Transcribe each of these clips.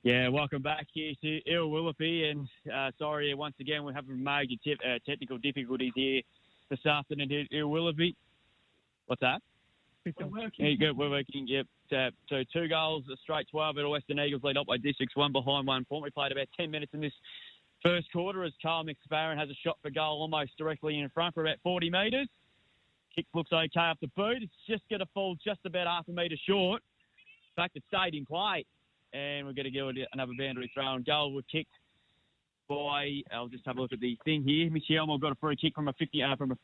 Yeah, welcome back here to Willoughby, and sorry, once again, we're having major technical difficulties here this afternoon at Willoughby. What's that? We're working. Yeah, we're working, yep. So 2 goals, a straight 12 at Western Eagles lead up by Districts, 1 behind 1 point. We played about 10 minutes in this first quarter as Carl McSparron has a shot for goal almost directly in front for about 40 metres. Kick looks okay up the boot. It's just going to fall just about half a metre short. In fact, it stayed in play. And we're going to go another boundary throw and goal. We're kicked by, I'll just have a look at the thing here. Michelle got a free kick from a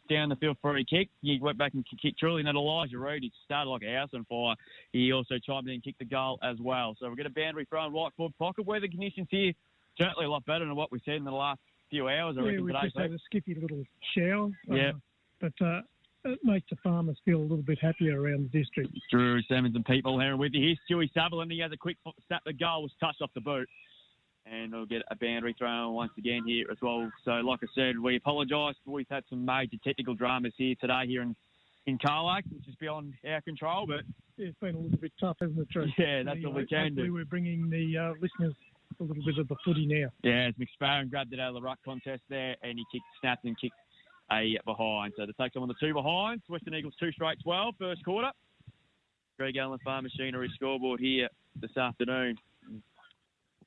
down the field free kick. He went back and kicked truly. And then Elijah Reid, he started like a house on fire. He also chimed in and kicked the goal as well. So we're going to boundary throw and right forward pocket. Weather conditions here certainly a lot better than what we've seen in the last few hours. I reckon we today. Just had a skippy little shower. Yeah. But it makes the farmers feel a little bit happier around the district. Drew Simmons and people here with you. Here's Stewie Sutherland. He has a quick snap. The goal was touched off the boot. And we'll get a boundary thrown once again here as well. So, like I said, we apologise. We've had some major technical dramas here today here in Carlake, which is beyond our control. But it's been a little bit tough, hasn't it, Drew? Yeah, that's what we can do. We're bringing the listeners a little bit of the footy now. Yeah, as McSparron grabbed it out of the ruck contest there, and he snapped and kicked a behind. So to take them on the 2 behinds, Western Eagles 2 straight 12, first quarter. Greg Allen Farm Machinery scoreboard here this afternoon. We'll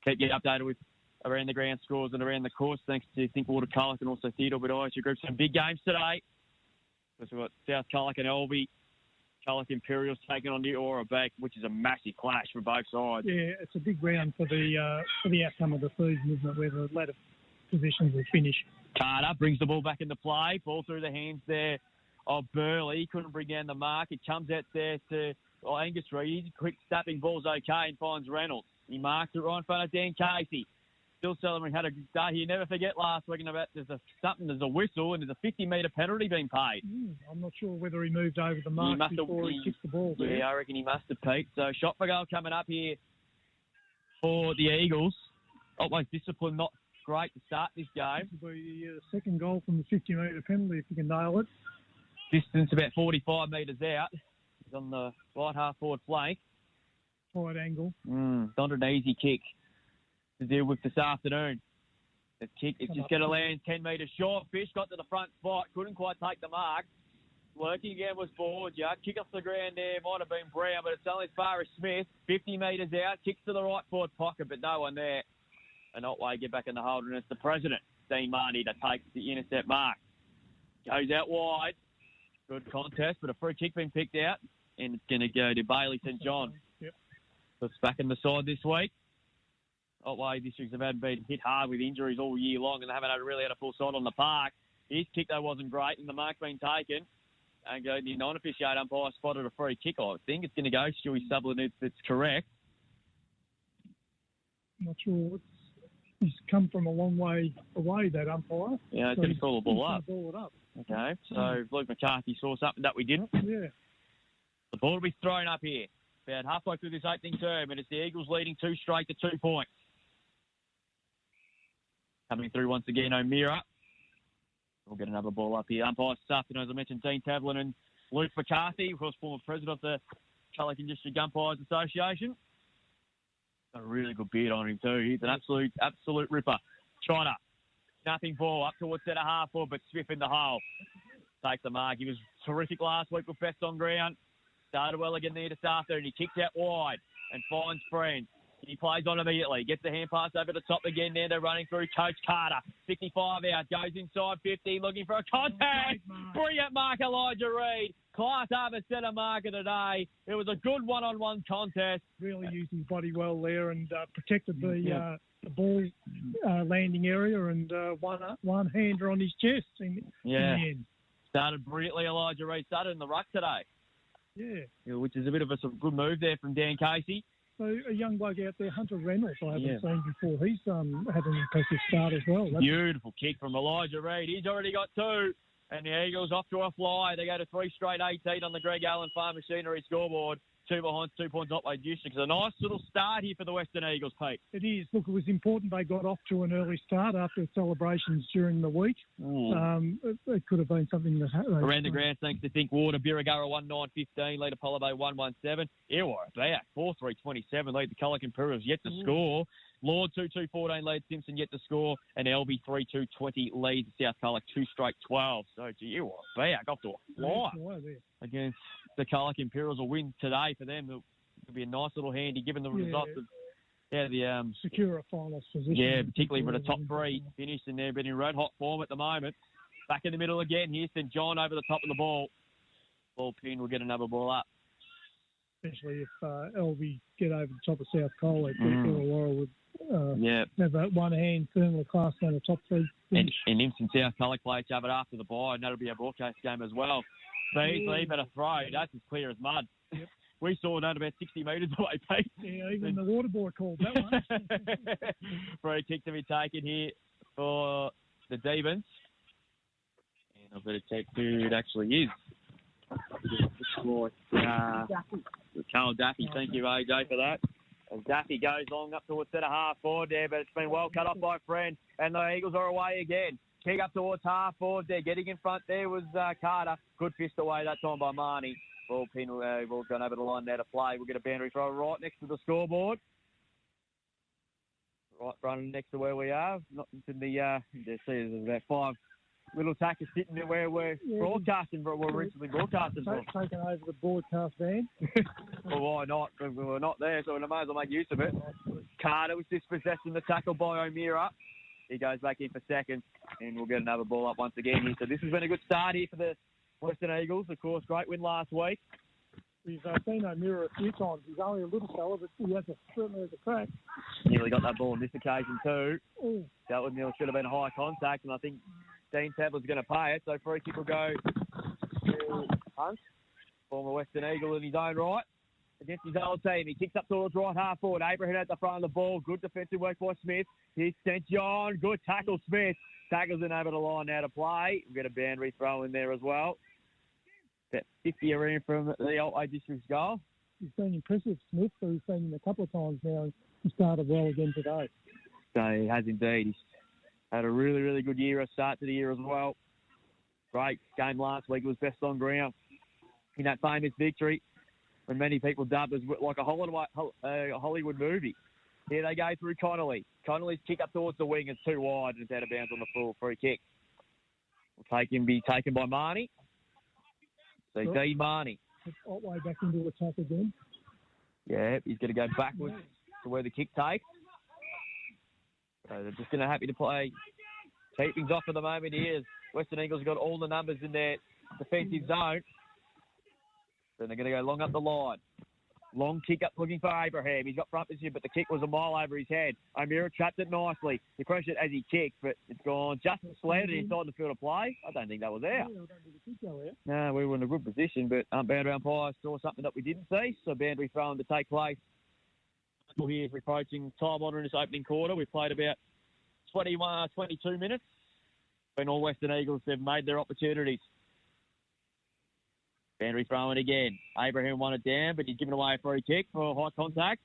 keep you updated with around the ground scores and around the course, thanks to Thinkwater Carlake and also Theodore Bedice Group. Some big games today. We've got South Carlake and Elby. Carlake Imperials taking on the Aura Beck, which is a massive clash for both sides. Yeah, it's a big round for the outcome of the season, isn't it, where the latter positions will finish. Carter brings the ball back into play. Ball through the hands there of Burley. Couldn't bring down the mark. It comes out there to Angus Reid. Quick snapping ball's okay and finds Reynolds. He marks it right in front of Dan Casey. Still celebrating, had a good day. You never forget last week about there's a whistle and there's a 50-metre penalty being paid. I'm not sure whether he moved over the mark before he kicked the ball. There. Yeah, I reckon he must have, Pete. So shot for goal coming up here for the Eagles. Otway's discipline not great to start this game. This will be the second goal from the 50-metre penalty if you can nail it. Distance about 45 metres out. He's on the right half-forward flank. Tight angle. Not an easy kick to deal with this afternoon. The kick, it's just going to land 10 metres short. Fish got to the front spot, couldn't quite take the mark. Lurking again was Borgia. Kick off the ground there, might have been Brown, but it's only as far as Smith. 50 metres out, kicks to the right forward pocket, but no one there. And Otway get back in the hold, and it's the president, Dean Marnie, that takes the intercept mark. Goes out wide. Good contest, but a free kick been picked out, and it's going to go to Bailey St John. Yep. So it's back in the side this week. Otway districts have been hit hard with injuries all year long, and they haven't really had a full side on the park. His kick, though, wasn't great, and the mark's been taken. And the non-officiate umpire spotted a free kick. I think it's going to go Stewie Sutherland if it's correct. I'm not sure. He's come from a long way away, that umpire. Yeah, it's going to call the ball up. Ball it up. Okay, so Luke McCarthy saw something that we didn't. Yeah. The ball will be thrown up here. About halfway through this opening term, and it's the Eagles leading 2 straight to 2 points. Coming through once again, O'Meara. We'll get another ball up here. Umpires this afternoon, as I mentioned, Dean Tavlin and Luke McCarthy, of course, former president of the Carlake District Umpires Association. Got a really good beard on him too. He's an absolute ripper. China, nothing ball up towards centre half forward, but Smith in the hole. Takes the mark. He was terrific last week with best on ground. Started well again there this afternoon. He kicks out wide and finds friends. He plays on immediately. Gets the hand pass over the top again there. They're running through Coach Carter. 55 out. Goes inside 50. Looking for a contact. Brilliant mark, Elijah Reid. Class over centre marker today. It was a good one-on-one contest. Really used his body well there and protected the ball landing area and one-hander on his chest in the end. Started brilliantly, Elijah Reid. Started in the ruck today. Yeah. Which is a bit of a good move there from Dan Casey. So a young bloke out there, Hunter Reynolds, I haven't seen before. He's had an impressive start as well. Beautiful kick from Elijah Reid. He's already got 2. And the Eagles off to a fly. They go to 3 straight 18 on the Greg Allen Farm Machinery scoreboard. 2 behind, 2 points Otway District. It's a nice little start here for the Western Eagles, Pete. It is. Look, it was important they got off to an early start after celebrations during the week. It could have been something that happened. Around the ground, thanks to Think Water, Birregurra 1-9-15, lead Apollo Bay 1-1-7. Illawarra back 4-3-27, lead the Culloch Imperials yet to score. Lord 2-2-14, lead Simpson yet to score. And LB 3-2-20 leads South Culloch 2 straight 12. So, gee, Illawarra back off to a flyer against the Culloch Imperials. A win today for them. It'll be a nice little handy given the results of the secure a finals position. Yeah, particularly for the top three finished in there, but in red hot form at the moment. Back in the middle again here, St John over the top of the ball. Ball pin will get another ball up. Especially if LV get over the top of South Cole, Illawarra would have that one hand firmly classed down the top three. And Instant South Culloch play each other after the bye, and that'll be a broadcast game as well. Beasley better throw. That's as clear as mud. Yep. We saw that about 60 metres away, Pete. Yeah, even the water boy called that one. Free kick to be taken here for the Devons. And I've got to check who it actually is. Carl Daffy, thank you, AJ, for that. And Daffy goes long up towards centre half forward there, but it's been well cut off by Friend. And the Eagles are away again. Kick up towards half forward there. Getting in front there was Carter. Good fist away that time by Marnie. Ball pin, ball's gone over the line there to play. We'll get a boundary throw right next to the scoreboard. Right front next to where we are. Not in the, there's about 5 little tackers sitting there where we're broadcasting, but we're recently broadcasting from. Taking over the broadcast van. Well, why not? We're not there, so we might as well make use of it. Carter was dispossessed in the tackle by O'Meara. He goes back in for second, and we'll get another ball up once again here. So this has been a good start here for the Western Eagles. Of course, great win last week. We've seen O'Meara a few times. He's only a little fella, but he certainly has a crack. Nearly got that ball on this occasion too. Ooh. That would should have been high contact, and I think Dean Tabler's going to pay it. So free kick will go to Hunt, former Western Eagle in his own right, against his old team. He kicks up towards right half forward. Abraham at the front of the ball. Good defensive work by Smith. Here's St John. Good tackle, Smith. Tackles in over the line now to play. We've got a boundary throw in there as well. About 50 around from the Otway District's goal. He's been impressive, Smith, but we've seen him a couple of times now. He started well again today. So he has indeed. He's had a really, really good year, a start to the year as well. Great game last week. It was best on ground in that famous victory when many people dubbed as like a Hollywood movie. Here they go through Connolly. Connolly's kick up towards the wing is too wide and it's out of bounds on the full free kick. Will be taken by Marnie. So D. Marnie. Otway back into attack again. Yeah, he's going to go backwards to where the kick takes. So they're just going to happy to play. Keep things off for the moment here. Western Eagles have got all the numbers in their defensive zone. Then they're going to go long up the line. Long kick up looking for Abraham. He's got front position, but the kick was a mile over his head. O'Meara trapped it nicely. He crushed it as he kicked, but it's gone just slanted inside the field of play. I don't think that was out. Yeah, I don't think the kick go out. No, we were in a good position, but boundary umpires saw something that we didn't see, so boundary throwing to take place. Here is approaching time on in this opening quarter. We've played about 22 minutes. When all Western Eagles have made their opportunities. Boundary throwing again. Abraham won it down, but he's given away a free kick for high contact.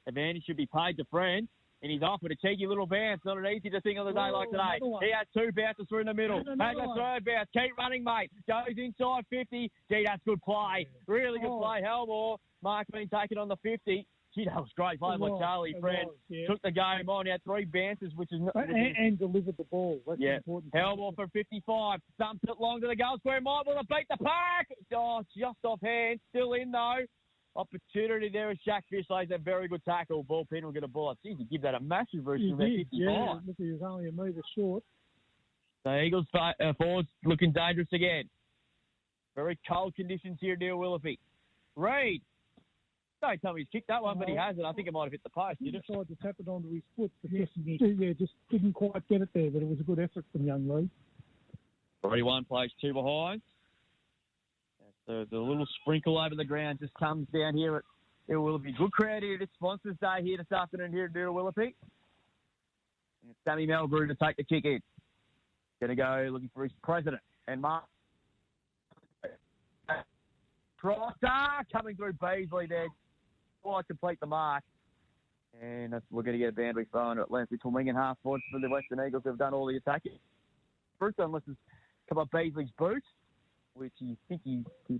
Advantage should be paid to Friend. And he's off with a cheeky little bounce. Not an easy thing on the day like today. He has 2 bounces through in the middle. Has a third bounce. Keep running, mate. Goes inside 50. Gee, that's good play. Really good play. Helmore. Mark being taken on the 50. Gee, that was great play by Charlie Friend. Took the game on. He had 3 bounces, which is... And delivered the ball. That's important. Helmore for 55. Dumps it long to the goal square. Might want to beat the pack. Oh, just off hand. Still in, though. Opportunity there is Shaq Fish lays a very good tackle. Ball pin will get a bullet. Geez, he give that a massive boost from about 55. Yeah, look, he was only a metre short. The Eagles forwards looking dangerous again. Very cold conditions here near Willoughby. Reid. Don't tell me he's kicked that one, but he hasn't. I think it might have hit the post. He tried to tap it onto his foot, but just didn't quite get it there, but it was a good effort from young Reid. 3-1 plays 2 behind. The little sprinkle over the ground just comes down here. It will be good crowd here. It's Sponsors Day here this afternoon here at Willoughby. And Sammy Melbrew to take the kick in. Going to go looking for his president. And Mark Proctor coming through Beasley there. Quite complete the mark. And we're going to get a boundary thrown at length between wing and half forwards for the Western Eagles who have done all the attacking. Fruit unless it's come up Beasley's boot, which he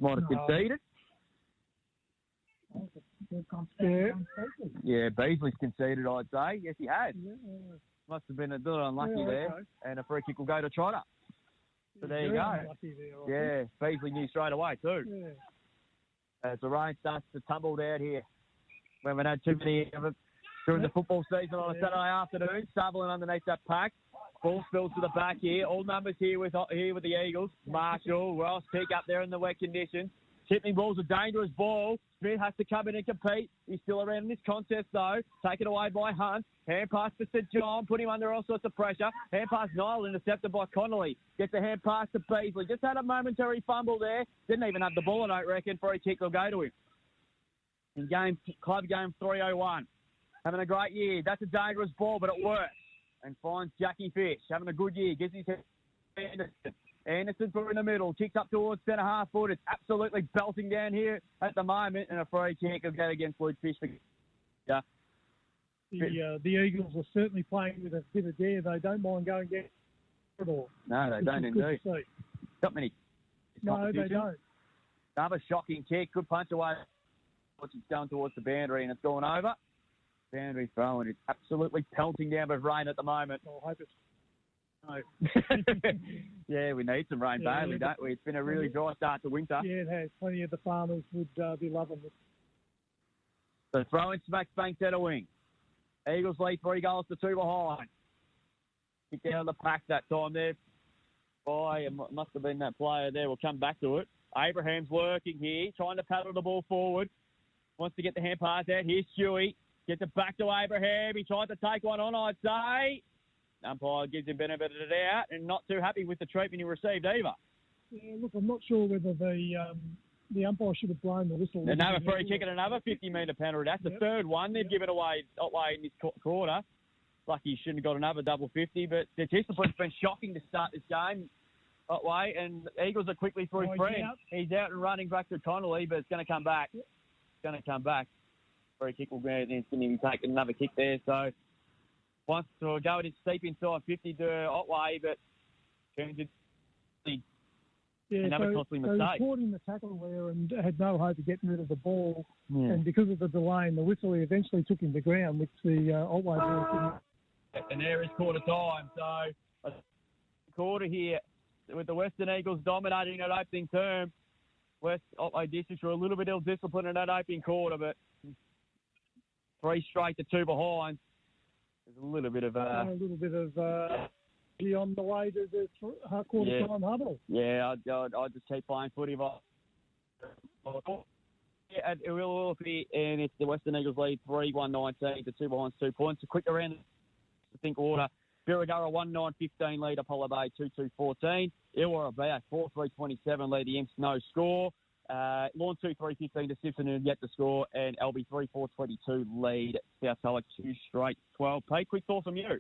might have conceded. Yeah, Beasley's conceded, I'd say. Yes, he has. Yeah. Must have been a little unlucky there. And a free kick will go to Trotter. So there you go. Yeah, Beasley knew straight away too. Yeah. As the rain starts to tumble down here. We haven't had too many of it during the football season on a Saturday afternoon. Sutherland underneath that pack. Ball spills to the back here. All numbers here with the Eagles. Marshall, Ross, kick up there in the wet conditions. Tipping ball's a dangerous ball. Smith has to come in and compete. He's still around in this contest, though. Taken away by Hunt. Hand pass to St John. Put him under all sorts of pressure. Hand pass Niall intercepted by Connolly. Gets a hand pass to Beasley. Just had a momentary fumble there. Didn't even have the ball, I don't reckon. Free kick will go to him. In club game 301. Having a great year. That's a dangerous ball, but it works. And finds Jackie Fish. Having a good year. Gives his head to Anderson. Anderson through in the middle. Kicks up towards centre half foot. It's absolutely belting down here at the moment. And a free kick will go against Luke Fish. Yeah. The Eagles are certainly playing with a bit of dare. They don't mind going down at all. No, they don't indeed. Got many. No, they don't. Another shocking kick. Good punch away. It's going towards the boundary and it's going over. Boundary throw and it's absolutely pelting down with rain at the moment. I hope it's no. Yeah, we need some rain badly, don't we? It's been a really dry start to winter. Yeah, it has. Plenty of the farmers would be loving this. So throwing smacks Banks out of wing. Eagles lead 3 goals to 2 behind. Kick out of the pack that time there. It must have been that player there. We'll come back to it. Abraham's working here, trying to paddle the ball forward. Wants to get the hand pass out. Here's Stewie. Gets it back to Abraham. He tried to take one on, I'd say. Umpire gives him benefit of the doubt and not too happy with the treatment he received either. Yeah, look, I'm not sure whether the umpire should have blown the whistle. Another free kick and another 50-metre penalty. That's the third one they've given away Otway in this quarter. Lucky he shouldn't have got another double 50, but the discipline's been shocking to start this game. Otway, and Eagles are quickly through Friend. He's out and running back to Connolly, but it's going to come back. Yep. It's going to come back. Free kick will go, and it's going to be taking another kick there. So wants to go it steep inside 50 to Otway, but turns it. Another costly mistake. He caught in the tackle there and had no hope of getting rid of the ball. Yeah. And because of the delay in the whistle, he eventually took him to ground, which the Otway ball. And there is quarter time. So a quarter here with the Western Eagles dominating that opening term. West Otway Districts were a little bit ill-disciplined in that opening quarter, but 3 straight to 2 behind. There's a little bit of on the way to the quarter time huddle. Yeah, I'd just keep playing footy. At Willoughby, and it's the Western Eagles lead 3-1-19 to 2 behind 2 points. A quick around the think order. Birregurra 1-9-15 lead Apollo Bay 2-2-14. Illawarra Bay 4-3-27 lead the Imps no score. Lawn 2-3-15 to Simpson who yet to score, and LB 3-4-22 lead South Tulloch 2 straight 12. Pay, quick thoughts from you.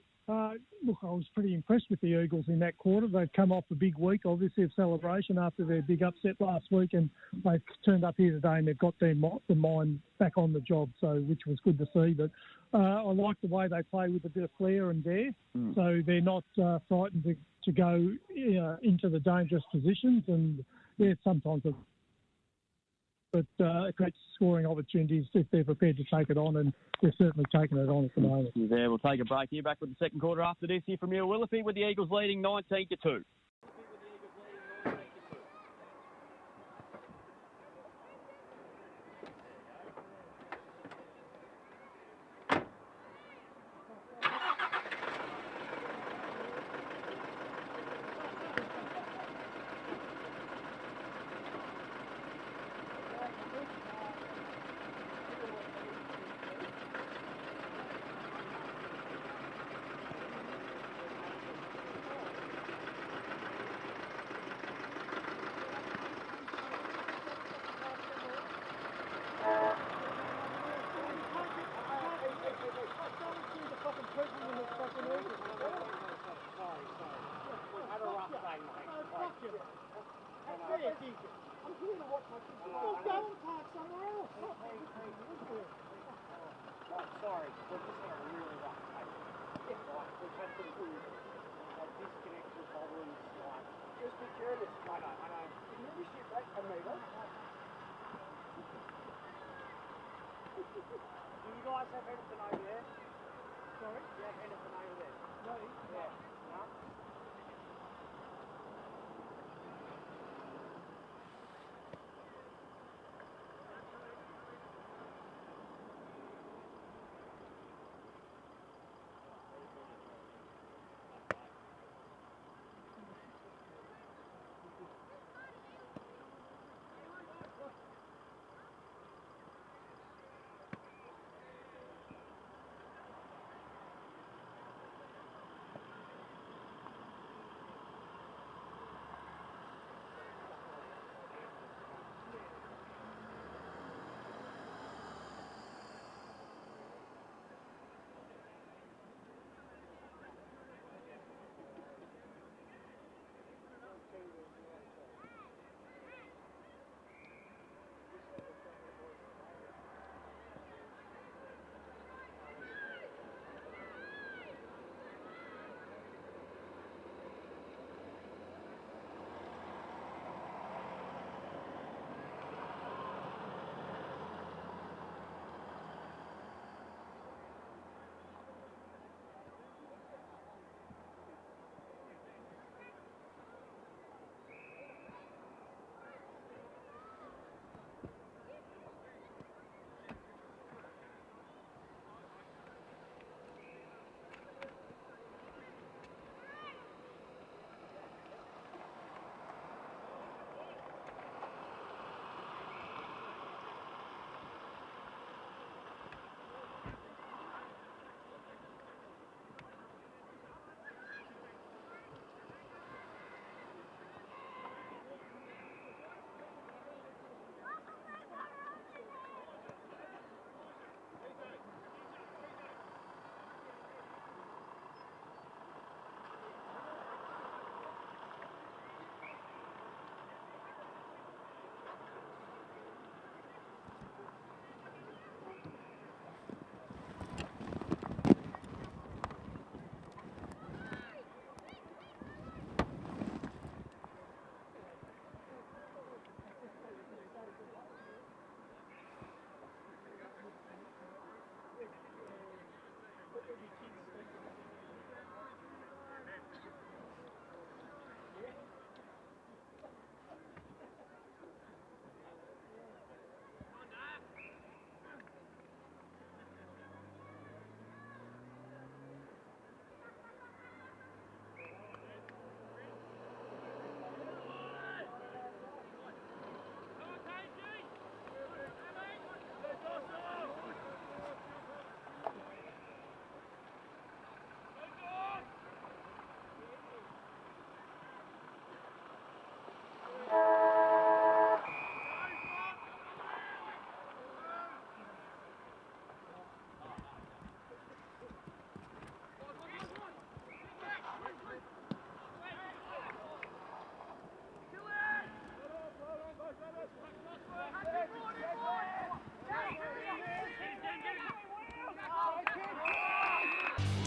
Look, I was pretty impressed with the Eagles in that quarter. They've come off a big week, obviously, of celebration after their big upset last week, and they've turned up here today and they've got their mind back on the job, so which was good to see. But I like the way they play with a bit of flair and dare, so they're not frightened to go into the dangerous positions, and sometimes but it creates scoring opportunities if they're prepared to take it on, and they're certainly taking it on at the moment. There, we'll take a break here. Back with the second quarter after this here from Willoughby with the Eagles leading 19-2. Sorry, we're just having a really rough day. We've had some disconnection problems. Just be careless. I know. You shit back from me, though. Do you guys have anything over there? Sorry? Do you have anything over there? No. Yeah. No?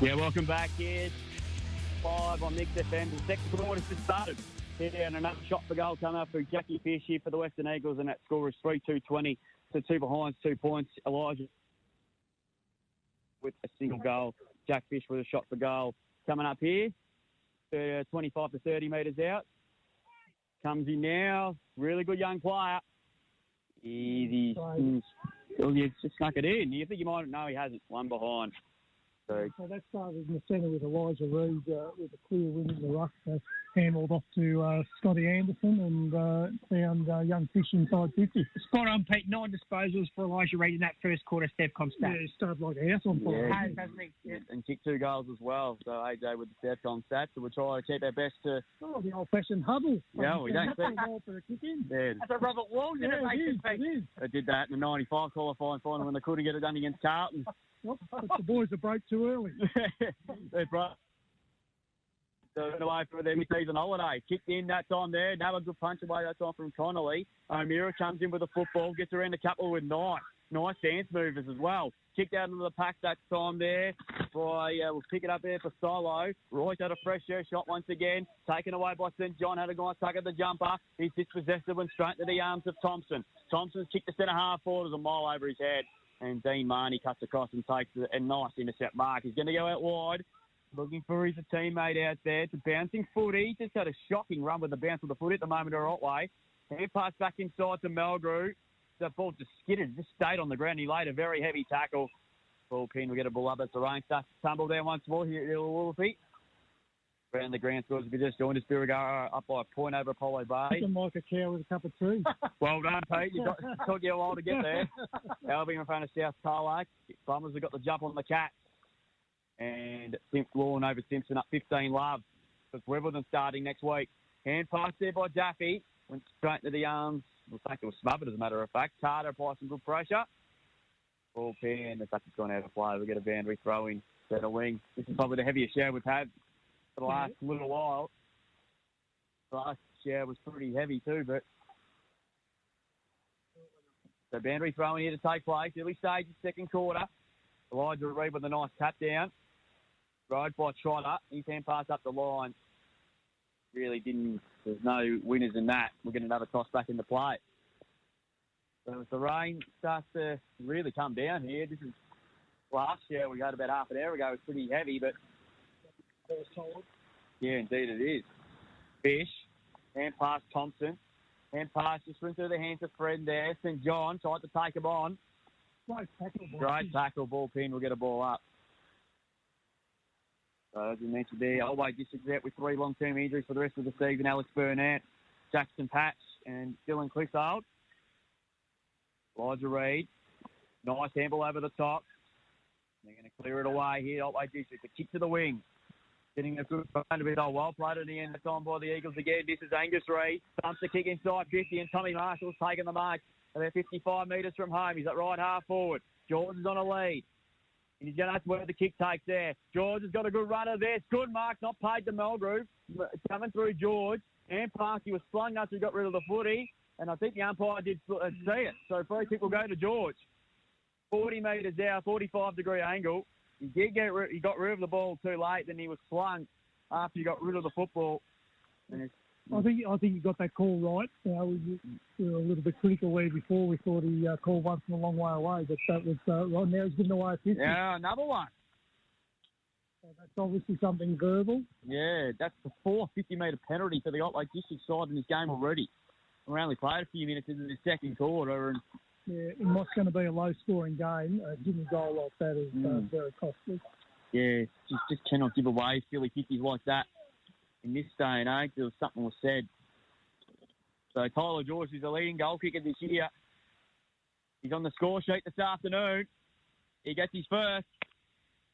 Yeah, welcome back here. 5 on Mix FM. The second quarter's just started. Here and another shot for goal coming up for Jackie Fish here for the Western Eagles, and that score is 3-2-20. So 2 behinds, 2 points. Elijah with a single goal. Jack Fish with a shot for goal. Coming up here, 25 to 30 metres out. Comes in now. Really good young player. Easy. He's just snuck it in. You think you might know he hasn't. One behind. So that started in the centre with Elijah Reid with a clear win in the ruck. Handled off to Scotty Anderson and found young Fish inside 50. Spot on, Pete. 9 disposals for Elijah Reid in that first quarter. Stevcom stat. Yeah, he started like a house on fire. Yeah. And kicked 2 goals as well. So AJ with the Stevcom stats. So we'll try to keep our best to... Oh, the old-fashioned huddle. Yeah, we don't see... For a kick in. Yeah. That's a Robert Walls innovation, Pete. It is. They did that in the 95 qualifying final when they couldn't get it done against Carlton. But the boys have broke too early. They broke. Turn away for their mid-season holiday. Kicked in that time there. Now a good punch away that time from Connolly. O'Meara comes in with the football, gets around a couple with nice dance movers as well. Kicked out into the pack that time there. We'll pick it up there for Solo. Royce had a fresh air shot once again. Taken away by St John. Had a nice tuck at the jumper. He's dispossessed and straight to the arms of Thompson. Thompson's kicked the centre half forward as a mile over his head. And Dean Marnie cuts across and takes a nice intercept mark. He's going to go out wide. Looking for his teammate out there. It's a bouncing footy. Just had a shocking run with the bounce of the foot at the moment or Otway. Hand pass back inside to Melgrew. The ball just skidded, just stayed on the ground. He laid a very heavy tackle. Ball pin, we get a ball up. That's the rain. Starts to tumble down once more here at Willowfeet. Around the ground scores. We just joined us. Birregurra up by a point over Apollo Bay. Looking like a cow with a cup of tea. Well done, Pete. It took you a while to get there. Albion in front of South Tarlac. Bummers have got the jump on the Cats. And Lawn over Simpson up 15 love. It's Wimbledon starting next week. Hand pass there by Daffy. Went straight to the arms. Looks like it was smothered, as a matter of fact. Carter applies some good pressure. Ball pin. The duck has gone out of play. We get a boundary throw in. Centre wing. This is probably the heaviest share we've had for the last little while. The last share was pretty heavy too, but so boundary throwing here to take place. Early stage of second quarter. Elijah Reid with a nice tap down. Rode by Trotter. His hand pass up the line. Really didn't. There's no winners in that. We're getting another toss back into play. So as the rain starts to really come down here, this is last year we had about half an hour ago. It was pretty heavy, but yeah, indeed it is. Fish, hand pass Thompson. Hand pass just went through the hands of Fred there. St John tried to take him on. Great tackle, ball pin. We'll get a ball up. So as we mentioned there, Otway District's out with 3 long-term injuries for the rest of the season. Alex Burnett, Jackson Patch, and Dylan Clissold. Elijah Reid, nice handball over the top. They're going to clear it away here. Otway District, a kick to the wing. Getting a good run a bit. Well played at the end of time by the Eagles again. This is Angus Reid. Dumps the kick inside 50, and Tommy Marshall's taking the mark. About 55 metres from home. He's at right half forward. George is on a lead. And he's going to have to where the kick takes there. George has got a good runner there. It's good mark, not paid to Melgrew. Coming through George. And Parky was slung after he got rid of the footy. And I think the umpire did see it. So free kick will go to George. 40 metres out, 45-degree angle. He got rid of the ball too late. Then he was slung after he got rid of the football. And I think you got that call right. We were a little bit critical there before. We thought he called one from a long way away, but that was right now. He's giving away a 50. Yeah, another one. So that's obviously something verbal. Yeah, that's the 450-metre penalty for the Otway District side in this game already. We only played a few minutes into the second quarter, and in what's going to be a low-scoring game, giving a goal like that is very costly. Yeah, just cannot give away silly 50s like that. In this day and age, there was something was said. So Tyler George is the leading goal kicker this year. He's on the score sheet this afternoon. He gets his first.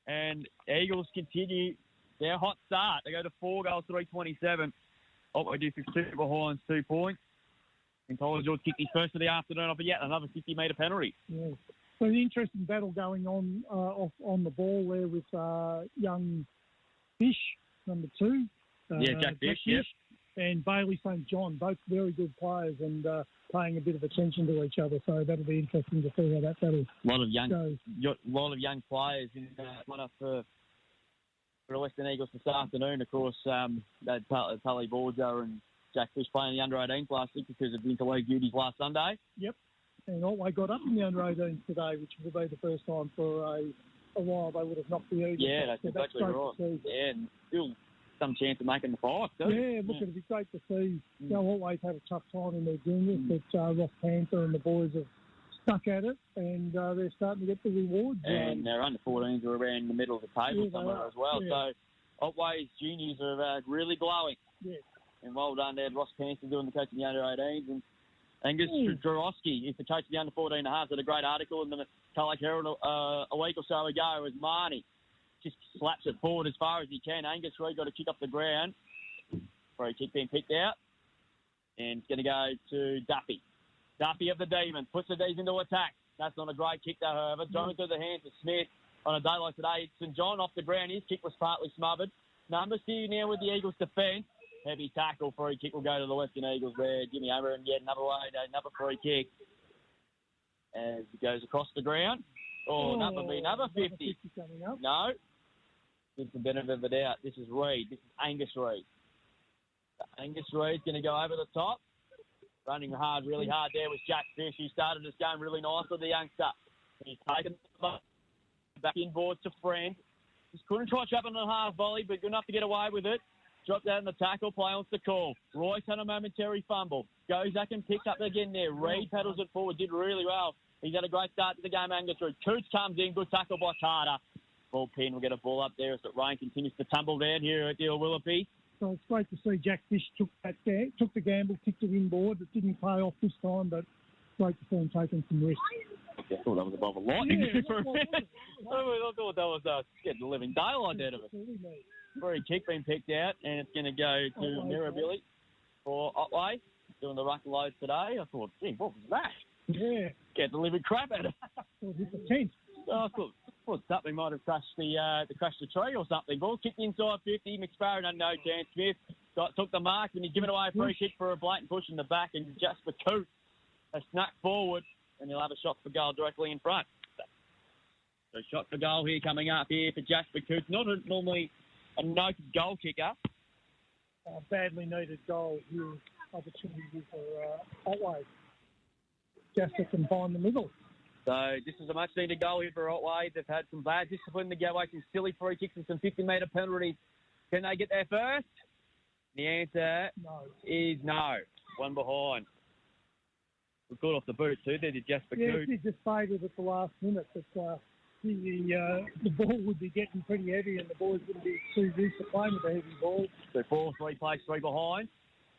And Eagles continue their hot start. They go to 4 goals, 327. Otway District 2 behind 2 points. And Tyler George kicked his first of the afternoon off yet another 50-metre penalty. Yeah. So an interesting battle going on on the ball there with young Fish, number 2. Jack Fish, yes. And Bailey St John, both very good players and paying a bit of attention to each other. So that'll be interesting to see how that battle goes. A lot of young players in one-up for the Western Eagles this afternoon. Of course, they had Tully Borgia and Jack Fish playing the under-18s last week because of interleague duties last Sunday. Yep. And Otway got up in the under-18s today, which will be the first time for a while they would have knocked the Eagles. Yeah, that's exactly right. Yeah, and still some chance of making the fight, too. Yeah, look, it'd be great to see. You know, Otway's had a tough time in their juniors, but Ross Panther and the boys have stuck at it, and they're starting to get the rewards. And their under-14s are around the middle of the table somewhere as well. Yeah. So Otway's juniors are really glowing. Yeah. And well done there, Ross Panther doing the coach of the under-18s. And Angus Jorowski is the coach of the under-14 and a half. Did a great article in the Tarlac Herald a week or so ago as Marnie just slaps it forward as far as he can. Angus Reid got a kick off the ground. Free kick being picked out. And it's going to go to Duffy. Duffy of the Demons puts the D's into attack. That's not a great kick, though, however. Going through the hands of Smith on a day like today. St John off the ground. His kick was partly smothered. Numbers here now with the Eagles' defence. Heavy tackle, free kick will go to the Western Eagles there. Jimmy over and yet another way, another free kick. As he goes across the ground. Another 50. Coming up. No. Gives the benefit of the doubt. This is Reid. This is Angus Reid. Angus Reid's going to go over the top. Running hard, really hard there was Jack Fish. He started this game really nicely, the youngster. He's taken the back inboard to Friend. Just couldn't try trapping on a half volley, but good enough to get away with it. Dropped out in the tackle, play on the call. Royce had a momentary fumble. Goes back and picks up again there. Reid pedals it forward, did really well. He's had a great start to the game, Angus Reid. Coots comes in, good tackle by Carter. Ball pin will get a ball up there as the rain continues to tumble down here at the Willoughby. So it's great to see Jack Fish took the gamble, kicked it inboard. It didn't pay off this time, but great to see him taking some risks. I thought that was above a lightning for a minute. I thought that was getting the living daylight out of it. Free kick being picked out, and it's going to go to Mirabili for Otway, doing the ruck load today. I thought, gee, what was that? Yeah. Get the living crap out of it. It hit the tent. I thought something might have crushed the tree or something. Ball kicked inside 50. McSparrow had no chance. Smith took the mark, and he's given away a free kick for a blatant push in the back, and Jasper Coote has snuck forward, and he'll have a shot for goal directly in front. So shot for goal here coming up here for Jasper Coote. Not normally a noted goal kicker. Badly needed goal here. Opportunity for Otway. Jasper can find the middle. So this is a much-needed goal here for Otway. They've had some bad discipline to get away, some silly free kicks and some 50-metre penalties. Can they get there first? The answer is no. One behind. We got off the boot too. There did Jasper Coote. Yeah, he just faded at the last minute. But the ball would be getting pretty heavy and the boys wouldn't be too used to playing with a heavy ball. So 4-3 place, 3 behind.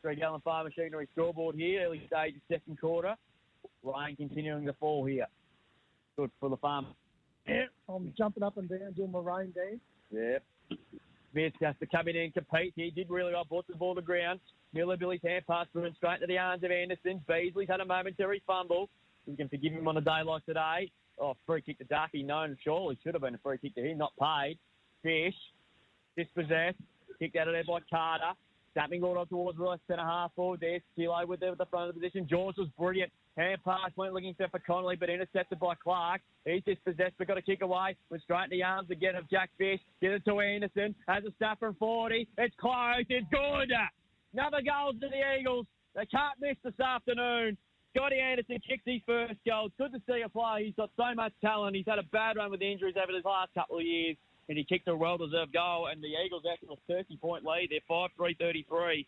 3-gallon farm machinery scoreboard here. Early stage of second quarter. Rain continuing to fall here. Good for the farm. Yeah, I'm jumping up and down, doing my rain dance. Yep. Smith has to come in and compete. He did really well, brought the ball to the ground. Miller Billy's hand pass through and straight to the arms of Anderson. Beasley's had a momentary fumble. We can forgive him on a day like today. Free kick to Duffy. Known surely should have been a free kick to him, not paid. Fish, dispossessed. Kicked out of there by Carter. Snapping all up towards the centre half forward there. Stilo with the front of the position. George was brilliant. Hand pass went looking for Connolly, but intercepted by Clark. He's dispossessed, but got a kick away. Went straight in the arms again of Jack Fish. Get it to Anderson. Has a snap from 40. It's close. It's good. Another goal to the Eagles. They can't miss this afternoon. Scotty Anderson kicks his first goal. It's good to see a player. He's got so much talent. He's had a bad run with injuries over the last couple of years, and he kicked a well-deserved goal, and the Eagles actually a 30-point lead. They're 5-3-33.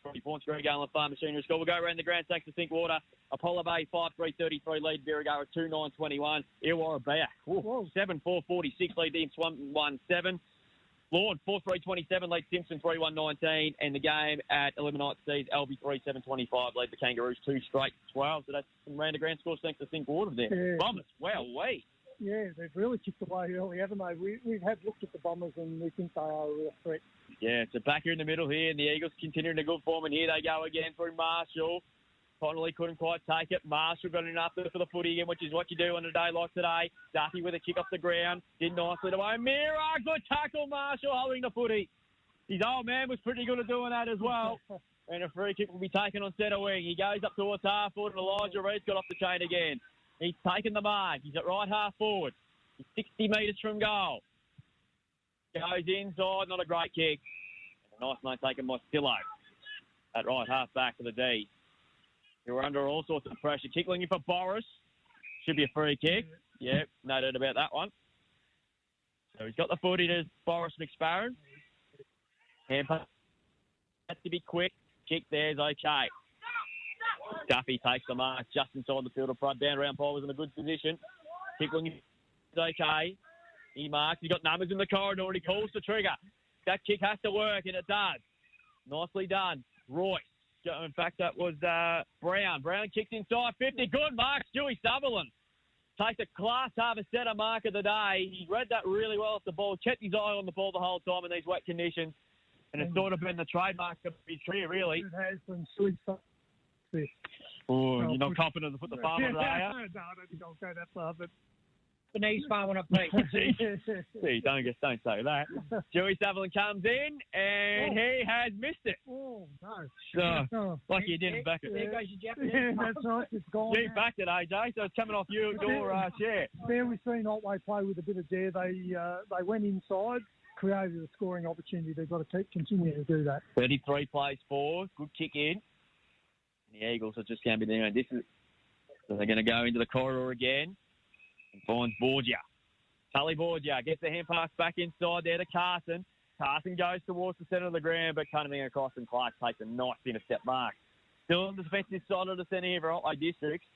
30 points, Greg-Gallon Farm Machinery Score. We'll go around the ground, thanks to Sinkwater. Apollo Bay, 5-3-33 lead. Birregurra, 2-9-21. Illawarra back. 7-4-46 lead. Dean Swam 1-7. Lord, 4-3-27 lead. Simpson, 3-1-19. And the game at 11 night seas, LB 3-7-25 lead the Kangaroos 2 straight 12. So that's some round the ground scores thanks to Sinkwater there. Yeah. Bombers, wow-wee. Yeah, they've really kicked away early, haven't they? We have looked at the Bombers and we think they are a real threat. Yeah, so back here in the middle here, and the Eagles continuing to good form, and here they go again through Marshall. Connolly couldn't quite take it. Marshall got enough for the footy again, which is what you do on a day like today. Duffy with a kick off the ground. Did nicely to O'Meara. Good tackle, Marshall holding the footy. His old man was pretty good at doing that as well. And a free kick will be taken on centre wing. He goes up towards half forward, and Elijah Reed's got off the chain again. He's taken the mark. He's at right half forward. He's 60 metres from goal. Goes inside, not a great kick. And a nice mate taken by Stillo at right half back for the D. They were under all sorts of pressure. Kickling in for Boris. Should be a free kick. Yep, no doubt about that one. So he's got the footy to Boris McSparrow. Hand pass has to be quick. Kick there's okay. Duffy takes the mark just inside the field of front. Down around Paul was in a good position. Kickling is okay. He marks. He's got numbers in the corridor and he calls the trigger. That kick has to work, and it does. Nicely done. Royce. In fact, that was Brown. Brown kicks inside 50. Good mark, Stewie Sutherland. Takes a class harvest setter mark of the day. He read that really well off the ball. Kept his eye on the ball the whole time in these wet conditions. And it's sort of been the trademark of his career, really. It has been Stewie Sutherland. Oh, you're not confident to put the farm on today, are you? No, I don't think I'll go that far, but The knees falling on Pete. See, don't say that. Joey Sutherland comes in, and he has missed it. Oh, no. So, like you didn't back it. There goes your jacket. Yeah, that's right. It's gone. You backed it, AJ, so it's coming off your share. There we've seen Otway play with a bit of dare. They went inside, created a scoring opportunity. They've got to continue to do that. 33 plays forward. Good kick in. The Eagles are just going to be doing this. So they're going to go into the corridor again. And finds Borgia. Tully Borgia gets the hand pass back inside there to Carson. Carson goes towards the centre of the ground, but coming across, and Clark takes a nice intercept mark. Still on the defensive side of the centre here for Otway Districts.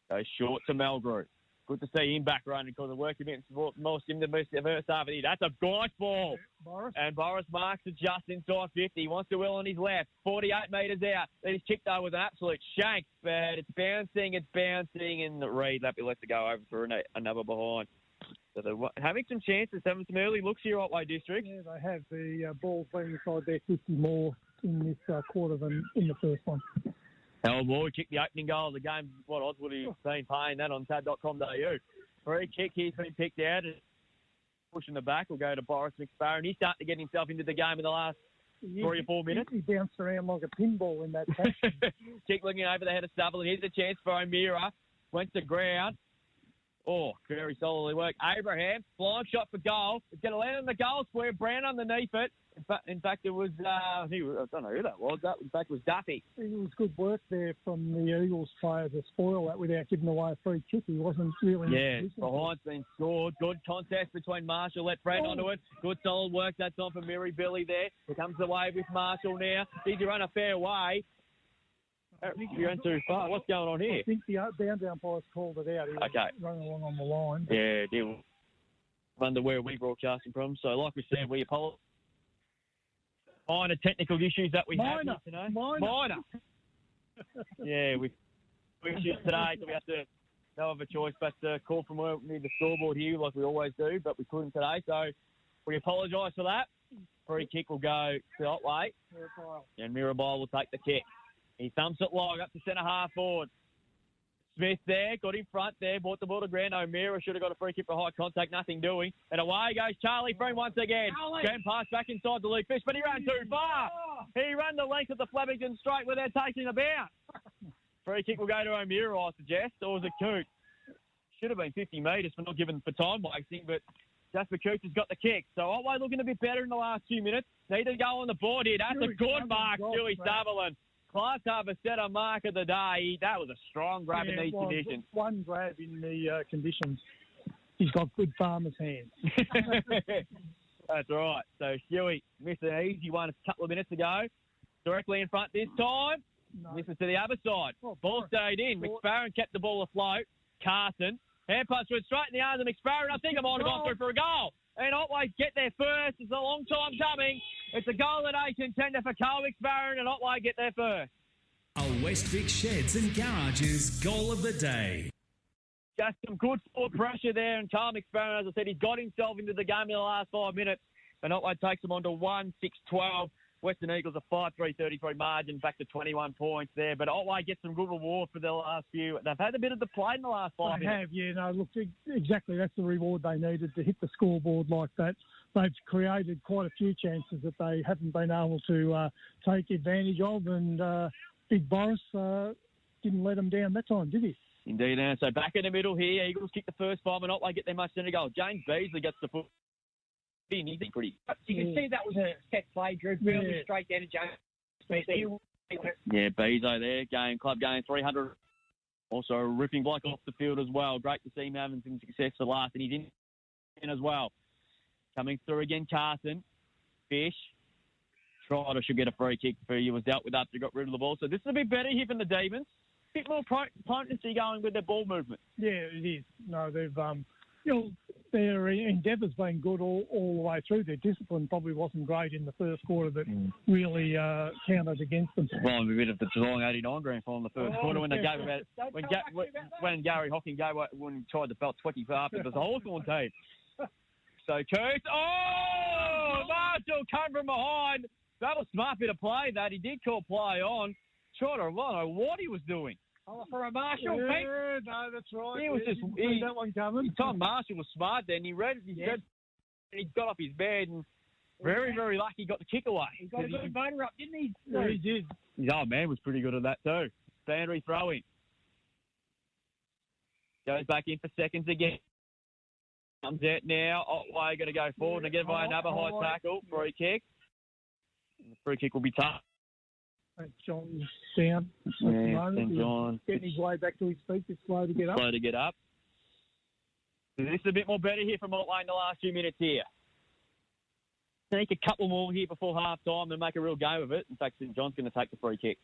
Goes short to Melgrew. Good to see him back running because the work against most in the first half of the year. That's a nice ball. Boris. And Boris marks it just inside 50. He wants to will on his left. 48 metres out. Then he's kicked over with an absolute shank. But it's bouncing. And the Reed Lappy lets it go over for another behind. So they're having some chances, having some early looks here, Otway District. Yeah, they have. The ball's been inside their 50 more in this quarter than in the first one. Hell, boy, kicked the opening goal of the game. What odds would he have been paying that on tab.com.au? Free kick, he's been picked out. Pushing the back will go to Boris McSparrow. He's starting to get himself into the game in the last 3 or 4 minutes. He bounced around like a pinball in that fashion. Kick looking over the head of Sutherland. Here's a chance for O'Meara. Went to ground. Oh, very solidly worked. Abraham, blind shot for goal. It's going to land on the goal square. Brown underneath it. In fact, it was, I don't know who that was. That, in fact, was Duffy. It was good work there from the Eagles player to spoil that without giving away a free kick. He wasn't really... Yeah, behind's been scored. Good contest between Marshall. Let Brad onto it. Good solid work that time for Mary Billy there. Here comes the wave with Marshall now. Did you run a fair way? You went too far. What's going on here? I think the bound umpire's called it out. He was running along on the line. Yeah, deal. Wonder where we're broadcasting from. So, like we said, we apologise. Minor technical issues that we have here today. Minor. Yeah, we issues today, so we have to no other choice but to call from where we need the scoreboard here, like we always do, but we couldn't today. So we apologise for that. Free kick will go to Otway, and Mirabile will take the kick. He thumps it long up to centre half forward. Smith there, got in front there, brought the ball to ground. O'Meara should have got a free kick for high contact, nothing doing. And away goes Charlie Frame once again. Grand pass back inside the Luke Fish, but he ran too far. He ran the length of the Flemington straight without taking a bounce. Free kick will go to O'Meara, I suggest, or was it Coote? Should have been 50 metres for not giving for time wasting, but Jasper Coote has got the kick. So Otway looking a bit better in the last few minutes. Need to go on the board here. That's a good mark, Dewey Sutherland. Class Harbour set a mark of the day. That was a strong grab in these conditions. One grab in the conditions. He's got good farmer's hands. That's right. So Huey missed an easy one a couple of minutes ago. Directly in front this time. No. Misses to the other side. Ball stayed in. McSparrow kept the ball afloat. Carson. Hand punch went straight in the arms of McSparrow. I think I might have gone through for a goal. And Otway get there first. It's a long time coming. It's a goal of the day contender for Carl McSparrow, and Otway get there first. A Westvic Sheds and Garages goal of the day. Just some good sport pressure there, and Carl McSparrow, as I said, he's got himself into the game in the last 5 minutes. And Otway takes them on to 1-6-12. Western Eagles a 5-3-33 margin, back to 21 points there. But Otway gets some good reward for the last few. They've had a bit of the play in the last 5 minutes. They have, yeah. No, look, exactly. That's the reward they needed to hit the scoreboard like that. They've created quite a few chances that they haven't been able to take advantage of. And Big Boris didn't let them down that time, did he? Indeed, and so back in the middle here, Eagles kick the first 5 and Otway get their much center goal. James Beasley gets the foot. He's pretty. You can see that was a set play, Drew. Really straight down to James Beasley. Yeah, Beasley there, club game 300. Also a ripping bloke off the field as well. Great to see him having some success for last, and he's in as well. Coming through again, Carson. Fish. Trotter should get a free kick for he was dealt with after he got rid of the ball. So this is a bit better here from the Demons. A bit more potency going with their ball movement. Yeah, it is. No, they've their endeavour's been good all the way through. Their discipline probably wasn't great in the first quarter, but really counted against them. Well, a bit of the Geelong 89 grand final in the first quarter when they gave about when Gary Hocking gave when he tried to belt 20 after the Hawthorn team. So Coote, Marshall come from behind. That was a smart bit of play. That he did call play on. Trotter, I don't know what he was doing. Oh, for a Marshall, Pete. Yeah, no, that's right. He was just that one coming. Tom Marshall was smart then. He read it. He got off his bed and very, very lucky he got the kick away. He got a good motor up, didn't he? Yeah, he did. His old man was pretty good at that too. Boundary throw-in. Goes back in for seconds again. Comes out now. Otway going to go forward and get by another high tackle. Free kick. And the free kick will be tough. St. John's down. Yeah, St. John's. Getting his way back to his feet. It's slow to get up. Slow to get up. So this is a bit more better here from Otway in the last few minutes here. Take a couple more here before half time and make a real game of it. In fact, St. John's going to take the free kick.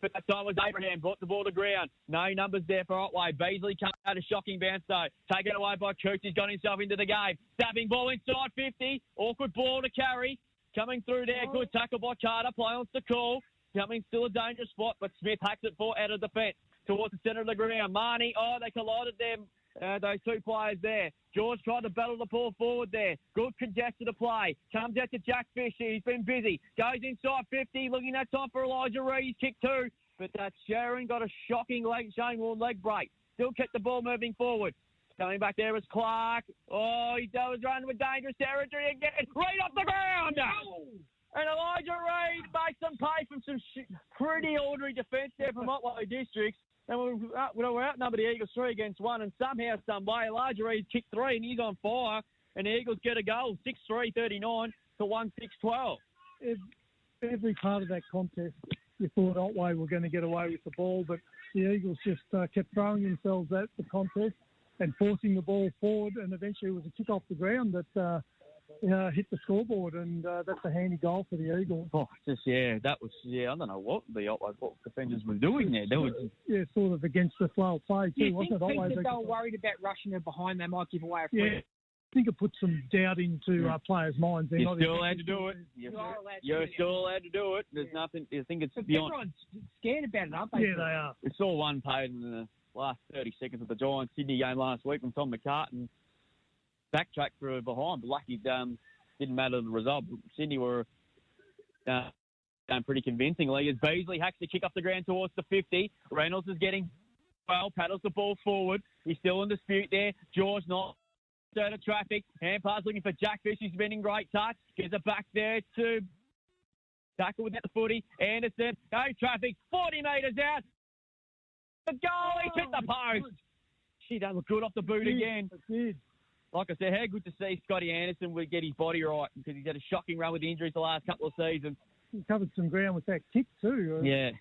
But that time was Abraham, brought the ball to ground. No numbers there for Otway. Beasley comes out a shocking bounce though. Taken away by Coots. He's got himself into the game. Stabbing ball inside 50. Awkward ball to carry. Coming through there. Good tackle by Carter. Play on the call. Coming still a dangerous spot, but Smith hacks it for out of defence. Towards the centre of the ground. Marnie, they collided them. Those two players there. George tried to battle the ball forward there. Good congested to play. Comes out to Jack Fisher. He's been busy. Goes inside 50. Looking that time for Elijah Reid. He's kicked two. But that Sharon got a shocking Shane Warne leg break. Still kept the ball moving forward. Coming back there is Clark. He was running with dangerous territory again. Right off the ground. And Elijah Reid makes them pay from some pretty ordinary defence there from Otway Districts. And we're outnumbered the Eagles 3-1, and somehow, some way, Elijah Reid kicked 3, and he's on fire, and the Eagles get a goal, 6-3-39 to 1-6-12. Every part of that contest, you thought Otway were going to get away with the ball, but the Eagles just kept throwing themselves at the contest and forcing the ball forward, and eventually it was a kick off the ground that hit the scoreboard, and that's a handy goal for the Eagles. That was, I don't know what the Otway defenders were doing there. They were sort of against the flow of play too, wasn't it? Think that they were worried about rushing her behind, they might give away a free. Yeah, I think it puts some doubt into players' minds. You're still allowed to do it. You're still allowed to do it. There's nothing, I think it's beyond. Everyone's scared about it, aren't they? Yeah, they are. We saw one paid in the last 30 seconds of the Giants-Sydney game last week when Tom McCartan backtracked through behind, but lucky didn't matter the result. Sydney were pretty convincingly as Beasley hacks the kick up the ground towards the 50. Reynolds is getting paddles the ball forward. He's still in dispute there. George not out of traffic. Hand pass looking for Jack Fish. He's been in great touch. Gives it back there to tackle without the footy. Anderson, no traffic. 40 metres out. The goal, he hit the post. Gee, that looked good off the boot again. It did. Like I said, how good to see Scotty Anderson would get his body right because he's had a shocking run with injuries the last couple of seasons. He covered some ground with that kick too. Yeah,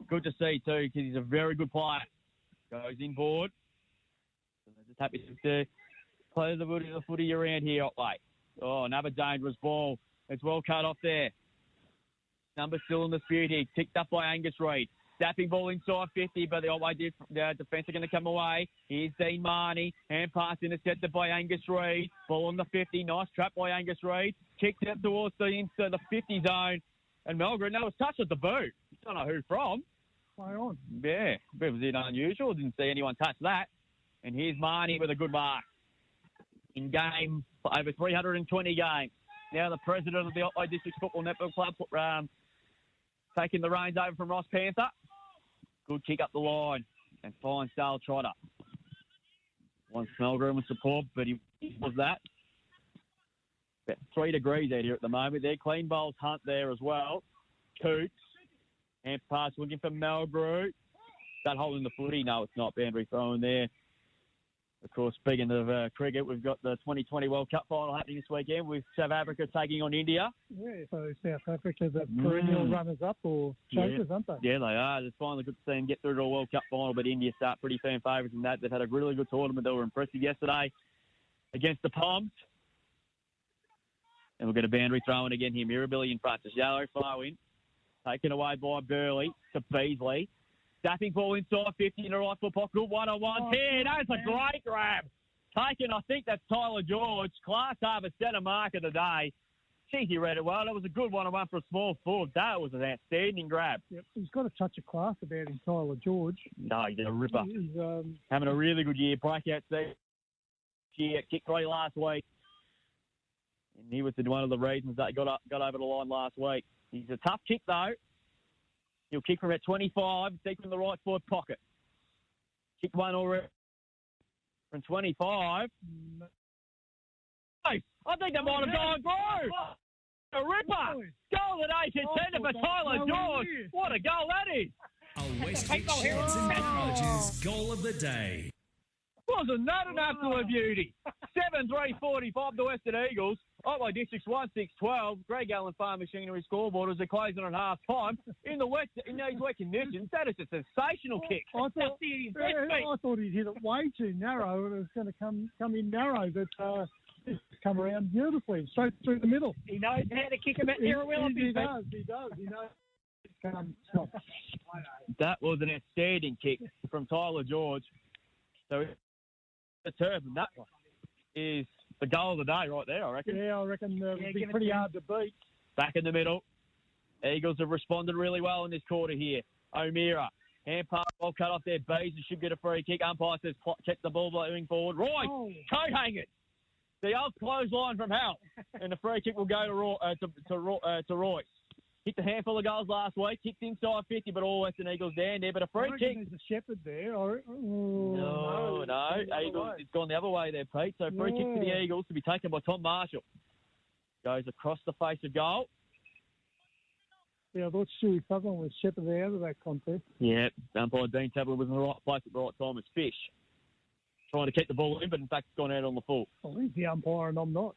good to see too because he's a very good player. Goes inboard. So they're just happy to play the footy around here, Otway. Another dangerous ball. It's well cut off there. Number still in dispute here. Ticked up by Angus Reid. Snapping ball inside 50, but the Otway defence are going to come away. Here's Dean Marnie. Hand pass intercepted by Angus Reid. Ball on the 50. Nice trap by Angus Reid. Kicked it towards the 50 zone. And Melgren, that was touched at the boot. Don't know who from. Play on. Yeah, a bit unusual. Didn't see anyone touch that. And here's Marnie with a good mark. In game, over 320 games. Now the president of the Otway District Football Network Club taking the reins over from Ross Panther. Good kick up the line. And fine style trotter. Wants Melgren with support, but he was that. About 3 degrees out here at the moment. There, clean bowls Hunt there as well. Coots. Hand pass looking for Melgrew. That holding the footy. No, it's not. Boundary throwing there. Of course, speaking of cricket, we've got the 2020 World Cup final happening this weekend with South Africa taking on India. Yeah, so South Africa, the perennial runners-up or chokers, aren't they? Yeah, they are. It's finally good to see them get through to a World Cup final, but India start pretty firm favourites in that. They've had a really good tournament. They were impressive yesterday against the Poms. And we'll get a boundary throw-in again here. Mirabelli in front. It's yellow throw in. Taken away by Burley to Beasley. Staffing ball inside 50 in the right foot pocket. Good one-on-one. Here, that's a great grab. Taken, I think that's Tyler George. Class Harbour centre mark of the day. Geez, he read it well. That was a good one-on-one for a small forward. That was an outstanding grab. Yep, he's got a touch of class about him, Tyler George. No, he's a ripper. He's having a really good year. Breakout season. Kicked 3 last week. And he was one of the reasons that he got over the line last week. He's a tough kick, though. He'll kick from about 25, deep in the right forward pocket. Kick one already from 25. Hey, I think they might have gone through. A ripper. Goal that they contender for Tyler George. What a goal that is. A Westvic Sheds and Garages goal of the day. Wasn't that an absolute beauty? 7-3-45 the Western Eagles. Otway Districts 1-6-12. Greg Allen Farm Machinery scoreboard as they're closing at half time. In these wet conditions, that is a sensational kick. I thought he'd hit it way too narrow and it was going to come in narrow, but it's come around beautifully, straight through the middle. He knows how to kick him at near a wheel. He does. He knows. That was an outstanding kick from Tyler George. So the turf, and that one is the goal of the day right there, I reckon. Yeah, I reckon it'll be pretty hard to beat. Back in the middle. Eagles have responded really well in this quarter here. O'Meara, hand pass, ball cut off there. Bees should get a free kick. Umpire says check the ball moving forward. Roy, coat hangers. The old clothesline from hell. And the free kick will go to Royce. Kicked a handful of goals last week. Kicked inside 50, but all Western Eagles down there. But a free kick. There's a shepherd there. No. Eagles, it's gone the other way there, Pete. So free kick for the Eagles to be taken by Tom Marshall. Goes across the face of goal. Yeah, I thought Stewie Sutherland was shepherded out of that contest. Yeah, umpire Dean Tabler was in the right place at the right time as Fish. Trying to keep the ball in, but in fact it's gone out on the full. Well, he's the umpire and I'm not.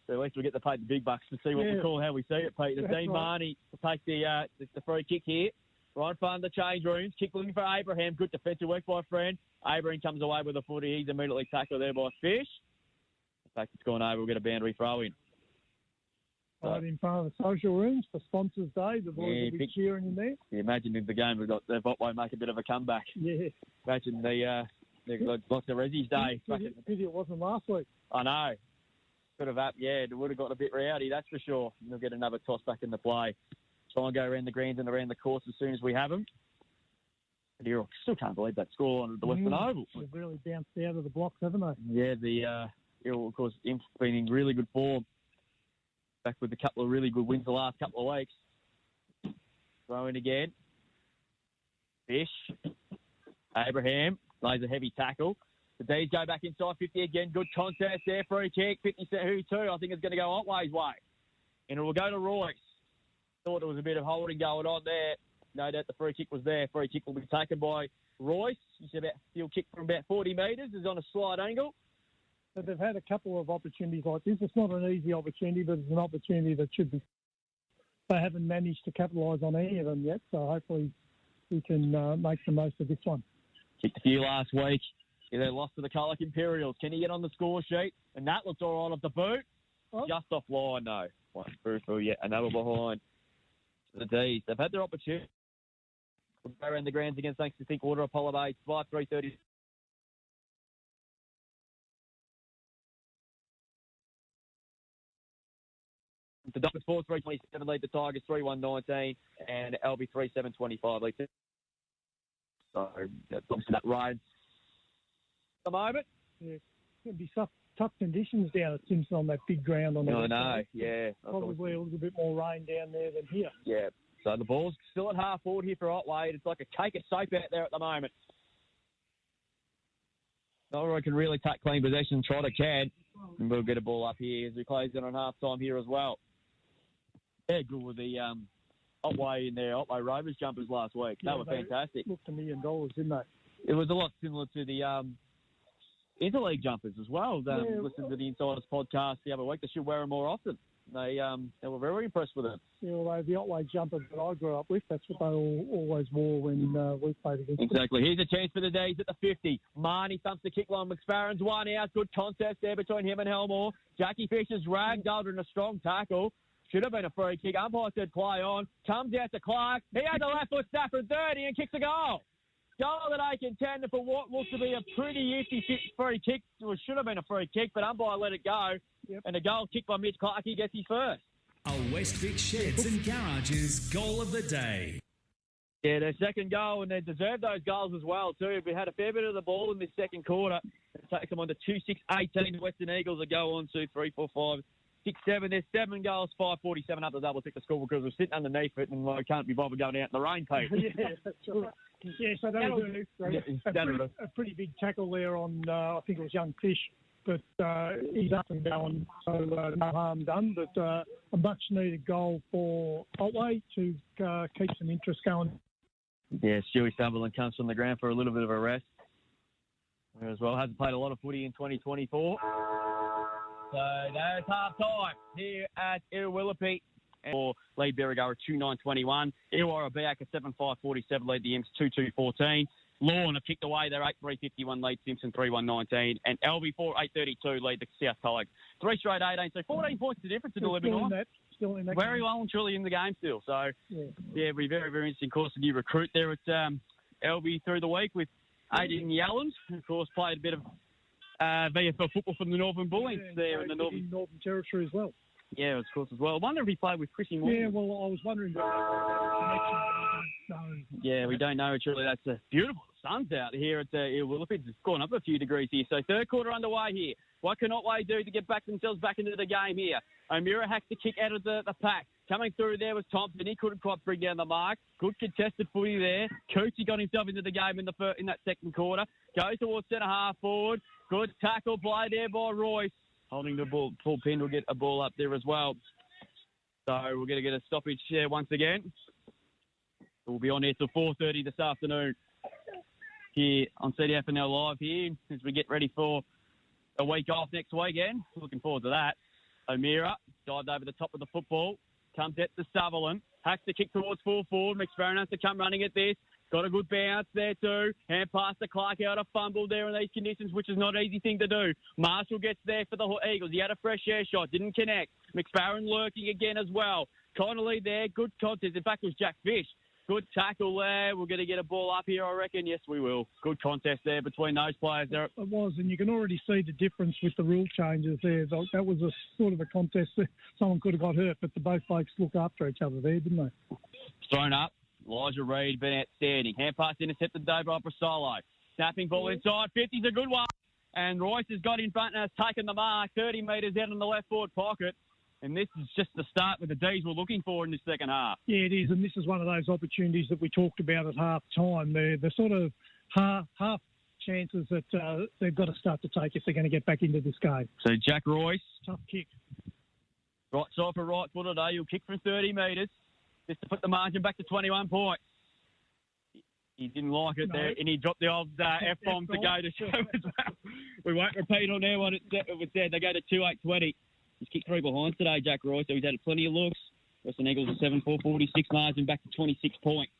So at least we get to pay the big bucks to see what we call how we see it, Pete. It's Dean Marnie to take the free kick here. Right in front of the change rooms. Kick looking for Abraham. Good defensive work by Friend. Abraham comes away with a footy. He's immediately tackled there by Fish. In fact, it's gone over. We'll get a boundary throw in. Right in front of the social rooms for Sponsors Day. The boys will be cheering in there. Yeah, imagine if the game they've Otway make a bit of a comeback. Yeah. Imagine they've got lots of Reggie's Day. Pity it wasn't last week. I know. Could have it would have got a bit rowdy, that's for sure. They'll get another toss back in the play. Try and go around the greens and around the course as soon as we have them. But I still can't believe that score on the Western Oval. They've really bounced out of the blocks, haven't they? Yeah, of course, Imp's been in really good form. Back with a couple of really good wins the last couple of weeks. Throw in again. Fish. Abraham lays a heavy tackle. The D's go back inside 50 again. Good contest there. Free kick. 52, I think it's going to go Otway's way. And it will go to Royce. Thought there was a bit of holding going on there. No doubt the free kick was there. Free kick will be taken by Royce. He'll kick from about 40 metres. It's on a slight angle. But they've had a couple of opportunities like this. It's not an easy opportunity, but it's an opportunity that should be. They haven't managed to capitalise on any of them yet, so hopefully we can make the most of this one. Kicked a few last week. Yeah, they lost to the Colac Imperials. Can he get on the score sheet? And that looks all right off the boot. Oh. Just offline, no. One through yet another behind the D's. They've had their opportunity. We'll go around the grounds against Thanks to Think Water Apollo Bay. 5-3-30. The Dockers 4-3-27 lead the Tigers 3-1-19 and LB 3-7-25 lead. So obviously that rain at the moment. Yeah, it's going to be tough conditions down at Simpson on that big ground. I know, yeah. Probably a little bit more rain down there than here. Yeah, so the ball's still at half forward here for Otway. It's like a cake of soap out there at the moment. Nora can really take clean possession, try to can, and we'll get a ball up here as we close in on half time here as well. Yeah, good with the Otway in there, Otway Rovers jumpers last week. They were fantastic. Looked $1 million, didn't they? It was a lot similar to the Interleague jumpers as well. Listened to the Insiders podcast the other week. They should wear them more often. They were very impressed with them. Yeah, well, the Otway jumpers that I grew up with, that's what they always wore when we played against them. Exactly. Here's a chance for the D's at the 50. Marnie thumps the kick line. McFarren's one out. Good contest there between him and Helmore. Jackie Fisher's ragged over in a strong tackle. Should have been a free kick. Umpire said play on. Comes out to Clark. He has a left foot snap from 30 and kicks a goal. Goal that they contended for what looks to be a pretty iffy free kick. It should have been a free kick, but umpire let it go. Yep. And a goal kicked by Mitch Clark. He gets his first. A Westvic Sheds and Garages goal of the day. Yeah, their second goal, and they deserved those goals as well, too. We had a fair bit of the ball in this second quarter. It takes them on to 2-6-18. The Western Eagles will go on to 3-4-5. 6-7. There's 7 goals, 5:47 up the double tick the score because we're sitting underneath it and I can't be bothered going out in the rain, Pete. Yeah, that's right. Yeah, so that was a pretty big tackle there on, I think it was young Fish, but he's up and going, so no harm done. But a much-needed goal for Otway to keep some interest going. Yeah, Stewie Sutherland comes from the ground for a little bit of a rest as well. Hasn't played a lot of footy in 2024. So there's half-time here at Irrawillippi. For lead Berrigara 2-9-21. Illawarra back at 7-5-47 lead the Imps 2-2-14. Lorne have kicked away their 8-3-51 lead Simpson 3-1-19. And LB 4-8-32 lead the South Tigers. 3 straight 18. So 14 points the difference in the living on. Still in that very game. well and truly in the game still. So, yeah, it'll be very, very interesting. Of course, the new recruit there at LB through the week with Aiden Yellens, who, of course, played a bit of VFL football from the Northern Bullets there in the Northern Territory as well. Yeah, of course, as well. I wonder if he played with Chrissy Moore. Yeah, well, I was wondering about that. Yeah, we don't know. Truly, that's a beautiful sun's out here at Irrawillippi. It's gone up a few degrees here. So third quarter underway here. What can Otway do to get themselves back into the game here? O'Meara hacks the kick out of the pack. Coming through there was Thompson. He couldn't quite bring down the mark. Good contested footy there. Cootey got himself into the game in that second quarter. Goes towards centre half forward. Good tackle play there by Royce. Holding the ball. Paul Penn will get a ball up there as well. So we're going to get a stoppage here once again. We'll be on here till 4:30 this afternoon here on CDFNL Live here as we get ready for a week off next weekend. Looking forward to that. O'Meara dived over the top of the football. Comes at the Sutherland. Hacks the kick towards full forward. McFerrin has to come running at this. Got a good bounce there too. Hand pass to Clark out a fumble there in these conditions, which is not an easy thing to do. Marshall gets there for the Eagles. He had a fresh air shot. Didn't connect. McFerrin lurking again as well. Connolly there. Good contest. In fact, it was Jack Fish. Good tackle there. We're going to get a ball up here, I reckon. Yes, we will. Good contest there between those players there. It was, and you can already see the difference with the rule changes there. That was a sort of a contest that someone could have got hurt, but the both blokes looked after each other there, didn't they? Thrown up. Elijah Reid been outstanding. Hand pass intercepted though by Brasolo. Snapping ball inside. 50's a good one. And Royce has got in front and has taken the mark. 30 metres out in the left forward pocket. And this is just the start with the D's we're looking for in the second half. Yeah, it is. And this is one of those opportunities that we talked about at half time. They're the sort of half chances that they've got to start to take if they're going to get back into this game. So Jack Royce. Tough kick. Right side for right foot today. He'll kick from 30 metres just to put the margin back to 21 points. He didn't like it there, and he dropped the old F-bomb to go to show as well. We won't repeat on there what it was said. They go to 2-8-20. He's kicked 3 behinds today, Jack Roy, so he's had plenty of looks. Western Eagles are 7-4-46 margin back to 26 points.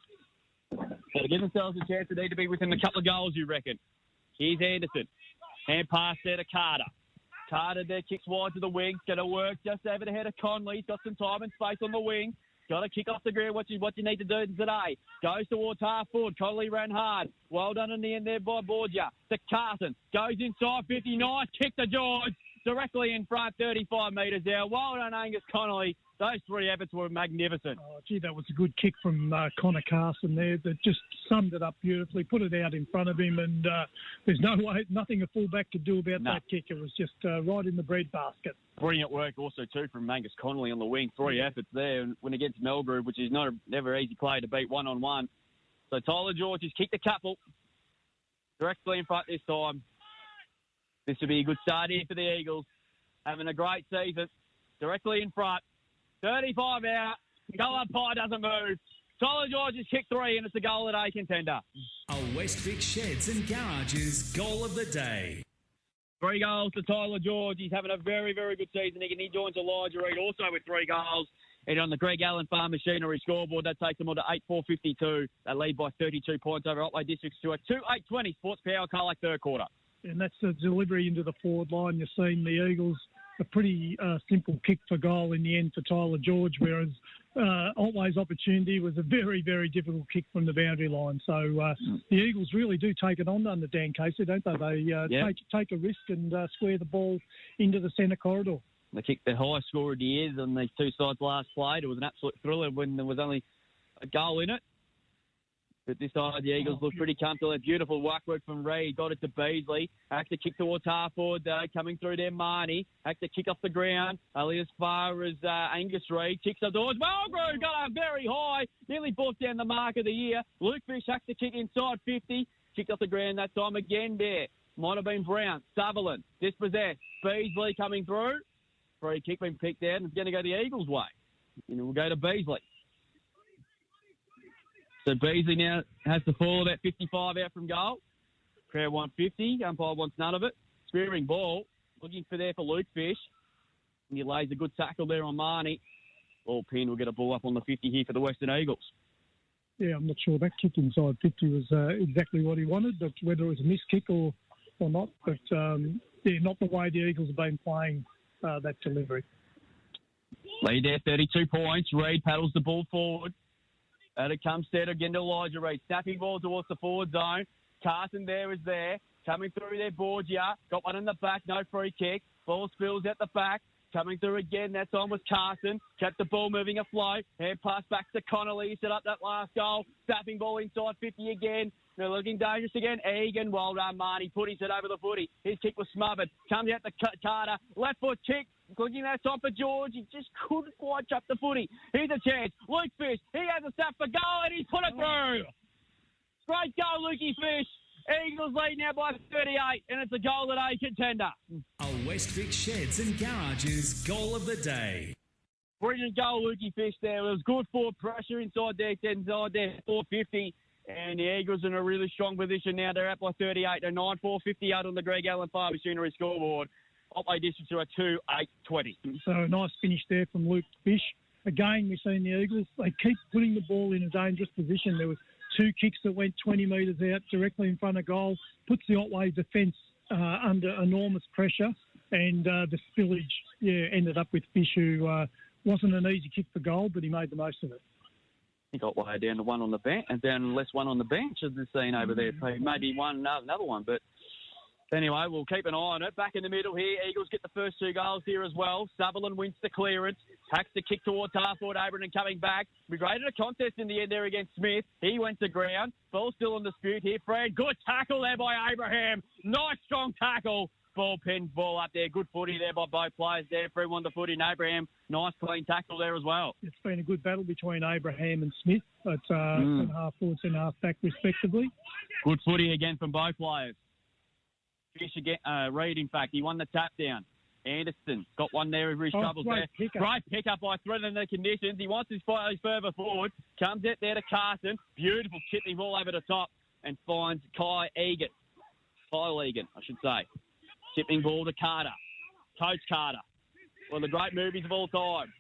So to give themselves a chance, they need to be within a couple of goals, you reckon. Here's Anderson. Hand pass there to Carter. Carter there kicks wide to the wing. Going to work just over the head of Conley. He's got some time and space on the wing. Got to kick off the ground. What you need to do today. Goes towards half forward. Conley ran hard. Well done in the end there by Borgia. To Carson. Goes inside 50. Nice kick to George. Directly in front, 35 metres out. Well done, Angus Connolly. Those 3 efforts were magnificent. Oh, gee, that was a good kick from Connor Carson there that just summed it up beautifully, put it out in front of him, and there's nothing a fullback could do about that kick. It was just right in the breadbasket. Brilliant work also, too, from Angus Connolly on the wing. 3 efforts there and when against Melgrove, which is never easy play to beat one-on-one. So Tyler George has kicked a couple directly in front this time. This will be a good start here for the Eagles. Having a great season. Directly in front. 35 out. Goal umpire doesn't move. Tyler George has kicked 3 and it's a goal of the day contender. A Westvic Sheds and Garages goal of the day. 3 goals to Tyler George. He's having a very, very good season. He joins Elijah Reid also with 3 goals. And on the Greg Allen Farm Machinery scoreboard, that takes them on to 8-4-52. They lead by 32 points over Otway Districts to a 2-8-20 Sports Power Carlac third quarter. And that's the delivery into the forward line. You're seeing the Eagles, a pretty simple kick for goal in the end for Tyler George, whereas Otway's opportunity was a very, very difficult kick from the boundary line. So the Eagles really do take it on under Dan Casey, don't they? They take a risk and square the ball into the centre corridor. They kicked the highest score of the year on these 2 sides last played. It was an absolute thriller when there was only a goal in it. But this side, the Eagles look pretty comfortable. A beautiful work from Reid. Got it to Beasley. Has to kick towards half forward, though. Coming through there, Marnie. Has to kick off the ground. Only as far as Angus Reid. Kicks up towards Mulgrew. Got up very high. Nearly brought down the mark of the year. Luke Fish has to kick inside 50. Kicked off the ground that time again there. Might have been Brown. Sutherland. Dispossessed. Beasley coming through. Free kick been picked out. And it's going to go the Eagles' way. And it will go to Beasley. So Beasley now has to fall about 55 out from goal. Crowd 150. Umpire wants none of it. Spearing ball. Looking for Luke Fish. And he lays a good tackle there on Marnie. Ball pin will get a ball up on the 50 here for the Western Eagles. Yeah, I'm not sure that kick inside 50 was exactly what he wanted, but whether it was a missed kick or not. But, not the way the Eagles have been playing that delivery. Lead there, 32 points. Reid paddles the ball forward. And it comes set again to Elijah Reid. Snapping ball towards the forward zone. Carson is there. Coming through there, Borgia. Got one in the back, no free kick. Ball spills out the back. Coming through again, that time was Carson. Kept the ball moving afloat. Hand pass back to Connolly. He set up that last goal. Snapping ball inside 50 again. They're looking dangerous again. Egan, well done, Marnie. Put his head over the footy. His kick was smothered. Comes out to Carter. Left foot kick. Looking that time for George. He just couldn't quite chop the footy. Here's a chance. Luke Fish. He has a snap for goal and he's put it through. Great goal, Lukey Fish. Eagles lead now by 38 and it's a goal at A contender. A Westvic Sheds and Garages goal of the day. Brilliant goal, Lukey Fish there. It was good forward pressure inside there, 450. And the Eagles in a really strong position now. They're up by 38. They're 9-4-58 on the Greg Allen Fire Machinery scoreboard. Otway Districts are at 2-8-20. So a nice finish there from Luke Fish. Again, we've seen the Eagles, they keep putting the ball in a dangerous position. There was 2 kicks that went 20 metres out directly in front of goal, puts the Otway defence under enormous pressure, and the spillage ended up with Fish, who wasn't an easy kick for goal, but he made the most of it. He got way down to one on the bench, and down less one on the bench, as we've seen over there. Maybe another one, but anyway, we'll keep an eye on it. Back in the middle here, Eagles get the first 2 goals here as well. Sutherland wins the clearance. Hacks the kick towards half forward, Abraham coming back. We graded a contest in the end there against Smith. He went to ground. Ball still on dispute here. Fred, good tackle there by Abraham. Nice strong tackle. Ball pinned, ball up there. Good footy there by both players there. Fred won the footy and Abraham. Nice clean tackle there as well. It's been a good battle between Abraham and Smith. It's half forward and half back respectively. Good footy again from both players. Fish again, Reid, in fact, he won the tap down. Anderson got one there over his troubles there. Great pick up by threading the conditions. He wants his fire further forward. Comes out there to Carson. Beautiful chipping ball over the top and finds Kyle Egan, I should say. Chipping ball to Carter. Coach Carter. One of the great movies of all time.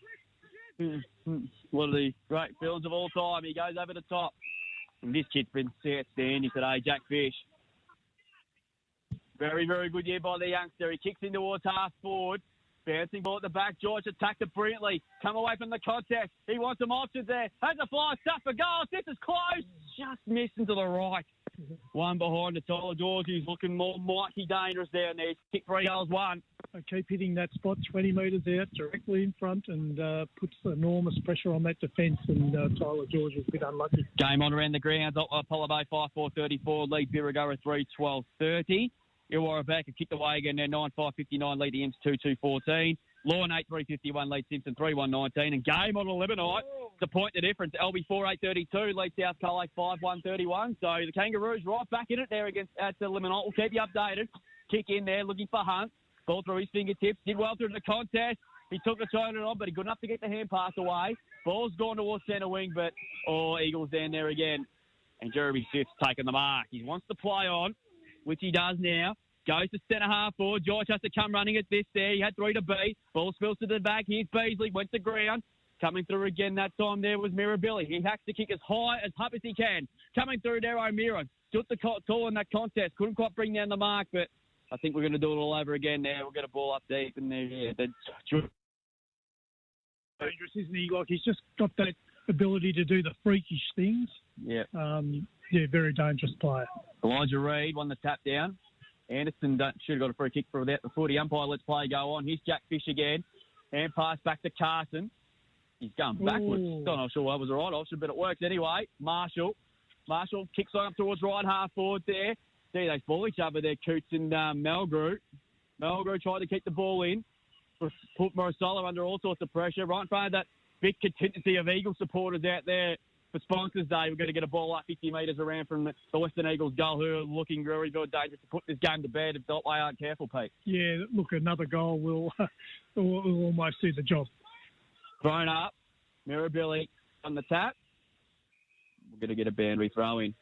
One of the great films of all time. He goes over the top. And this kid's been outstanding today, Jack Fish. Very, very good year by the youngster. He kicks in towards half forward. Bouncing ball at the back. George attacked it brilliantly. Come away from the contest. He wants some options there. Has a fly. Stuff for goal. This is close. Just missing to the right. One behind the Tyler George. He's looking more mighty dangerous down there. He's kicked 3 goals, 1. They keep hitting that spot 20 metres out, directly in front, and puts enormous pressure on that defence, and Tyler George is a bit unlucky. Game on around the grounds. Apollo Bay 5-4-34. Lead Birregurra 3-12-30. Illawarra back and kicked away again there, 9-5-59, lead the Imps 2-2-14. Lawn 8-3-51, lead Simpson 3-1-19. And game on 11 night to point the difference. LB 4-8-32, lead South Carolina 5-1-31. So the Kangaroos right back in it there at the Limonite. We'll keep you updated. Kick in there, looking for Hunt. Ball through his fingertips. Did well through the contest. He took the turn on, but he good enough to get the hand pass away. Ball's gone towards centre wing, but Eagles down there again. And Jeremy Fifth's taking the mark. He wants to play on, which he does now. Goes to centre half forward. George has to come running at this there. He had 3 to beat. Ball spills to the back. Here's Beasley. Went to ground. Coming through again that time there was Mirabelli. He hacks the kick as high as he can. Coming through there, O'Meara. Stood the tall in that contest. Couldn't quite bring down the mark, but I think we're going to do it all over again now. We'll get a ball up deep in there. Yeah, dangerous, isn't he? Like, he's just got that ability to do the freakish things. Yeah. Very dangerous player. Elijah Reid won the tap down. Anderson should have got a free kick for without the footy. Umpire lets play go on. Here's Jack Fish again. Hand pass back to Carson. He's going backwards. Not sure I was all right, obviously, but it works anyway. Marshall Marshall kicks on up towards right half forward there. See, they ball each other there, Coots and Melgrew. Melgrew tried to keep the ball in. Put Morosolo under all sorts of pressure. Right in front of that big contingency of Eagles supporters out there for Sponsors Day. We're going to get a ball up 50 metres around from the Western Eagles goal, who are looking very, very dangerous to put this game to bed if Otway aren't careful, Pete. Yeah, look, another goal will almost do the job. Thrown up. Mirabili on the tap. We're going to get a boundary throw in.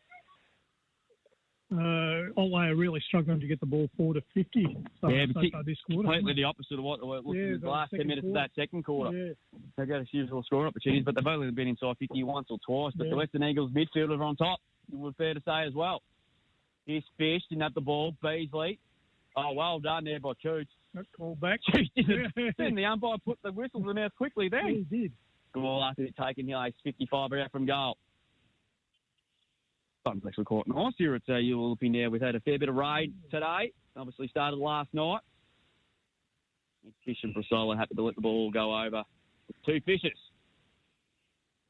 Otway are really struggling to get the ball forward to 50 so far this quarter. Completely the opposite of what it looked in the last 10 minutes of that second quarter. Yeah. They got a usual scoring opportunities, but they've only been inside 50 once or twice. But the Western Eagles midfielders are on top, it would be fair to say as well. Here's Fish, didn't have the ball. Beasley. Oh, well done there by Coots. That call back. Then the umpire put the whistle to the mouth quickly then. Yeah, he did. Goal after it taken, he's 55 out from goal. Sun's actually quite nice here at Ullalupi now. We've had a fair bit of rain today. Obviously started last night. Fish and Brasolo happy to let the ball go over with two fishes.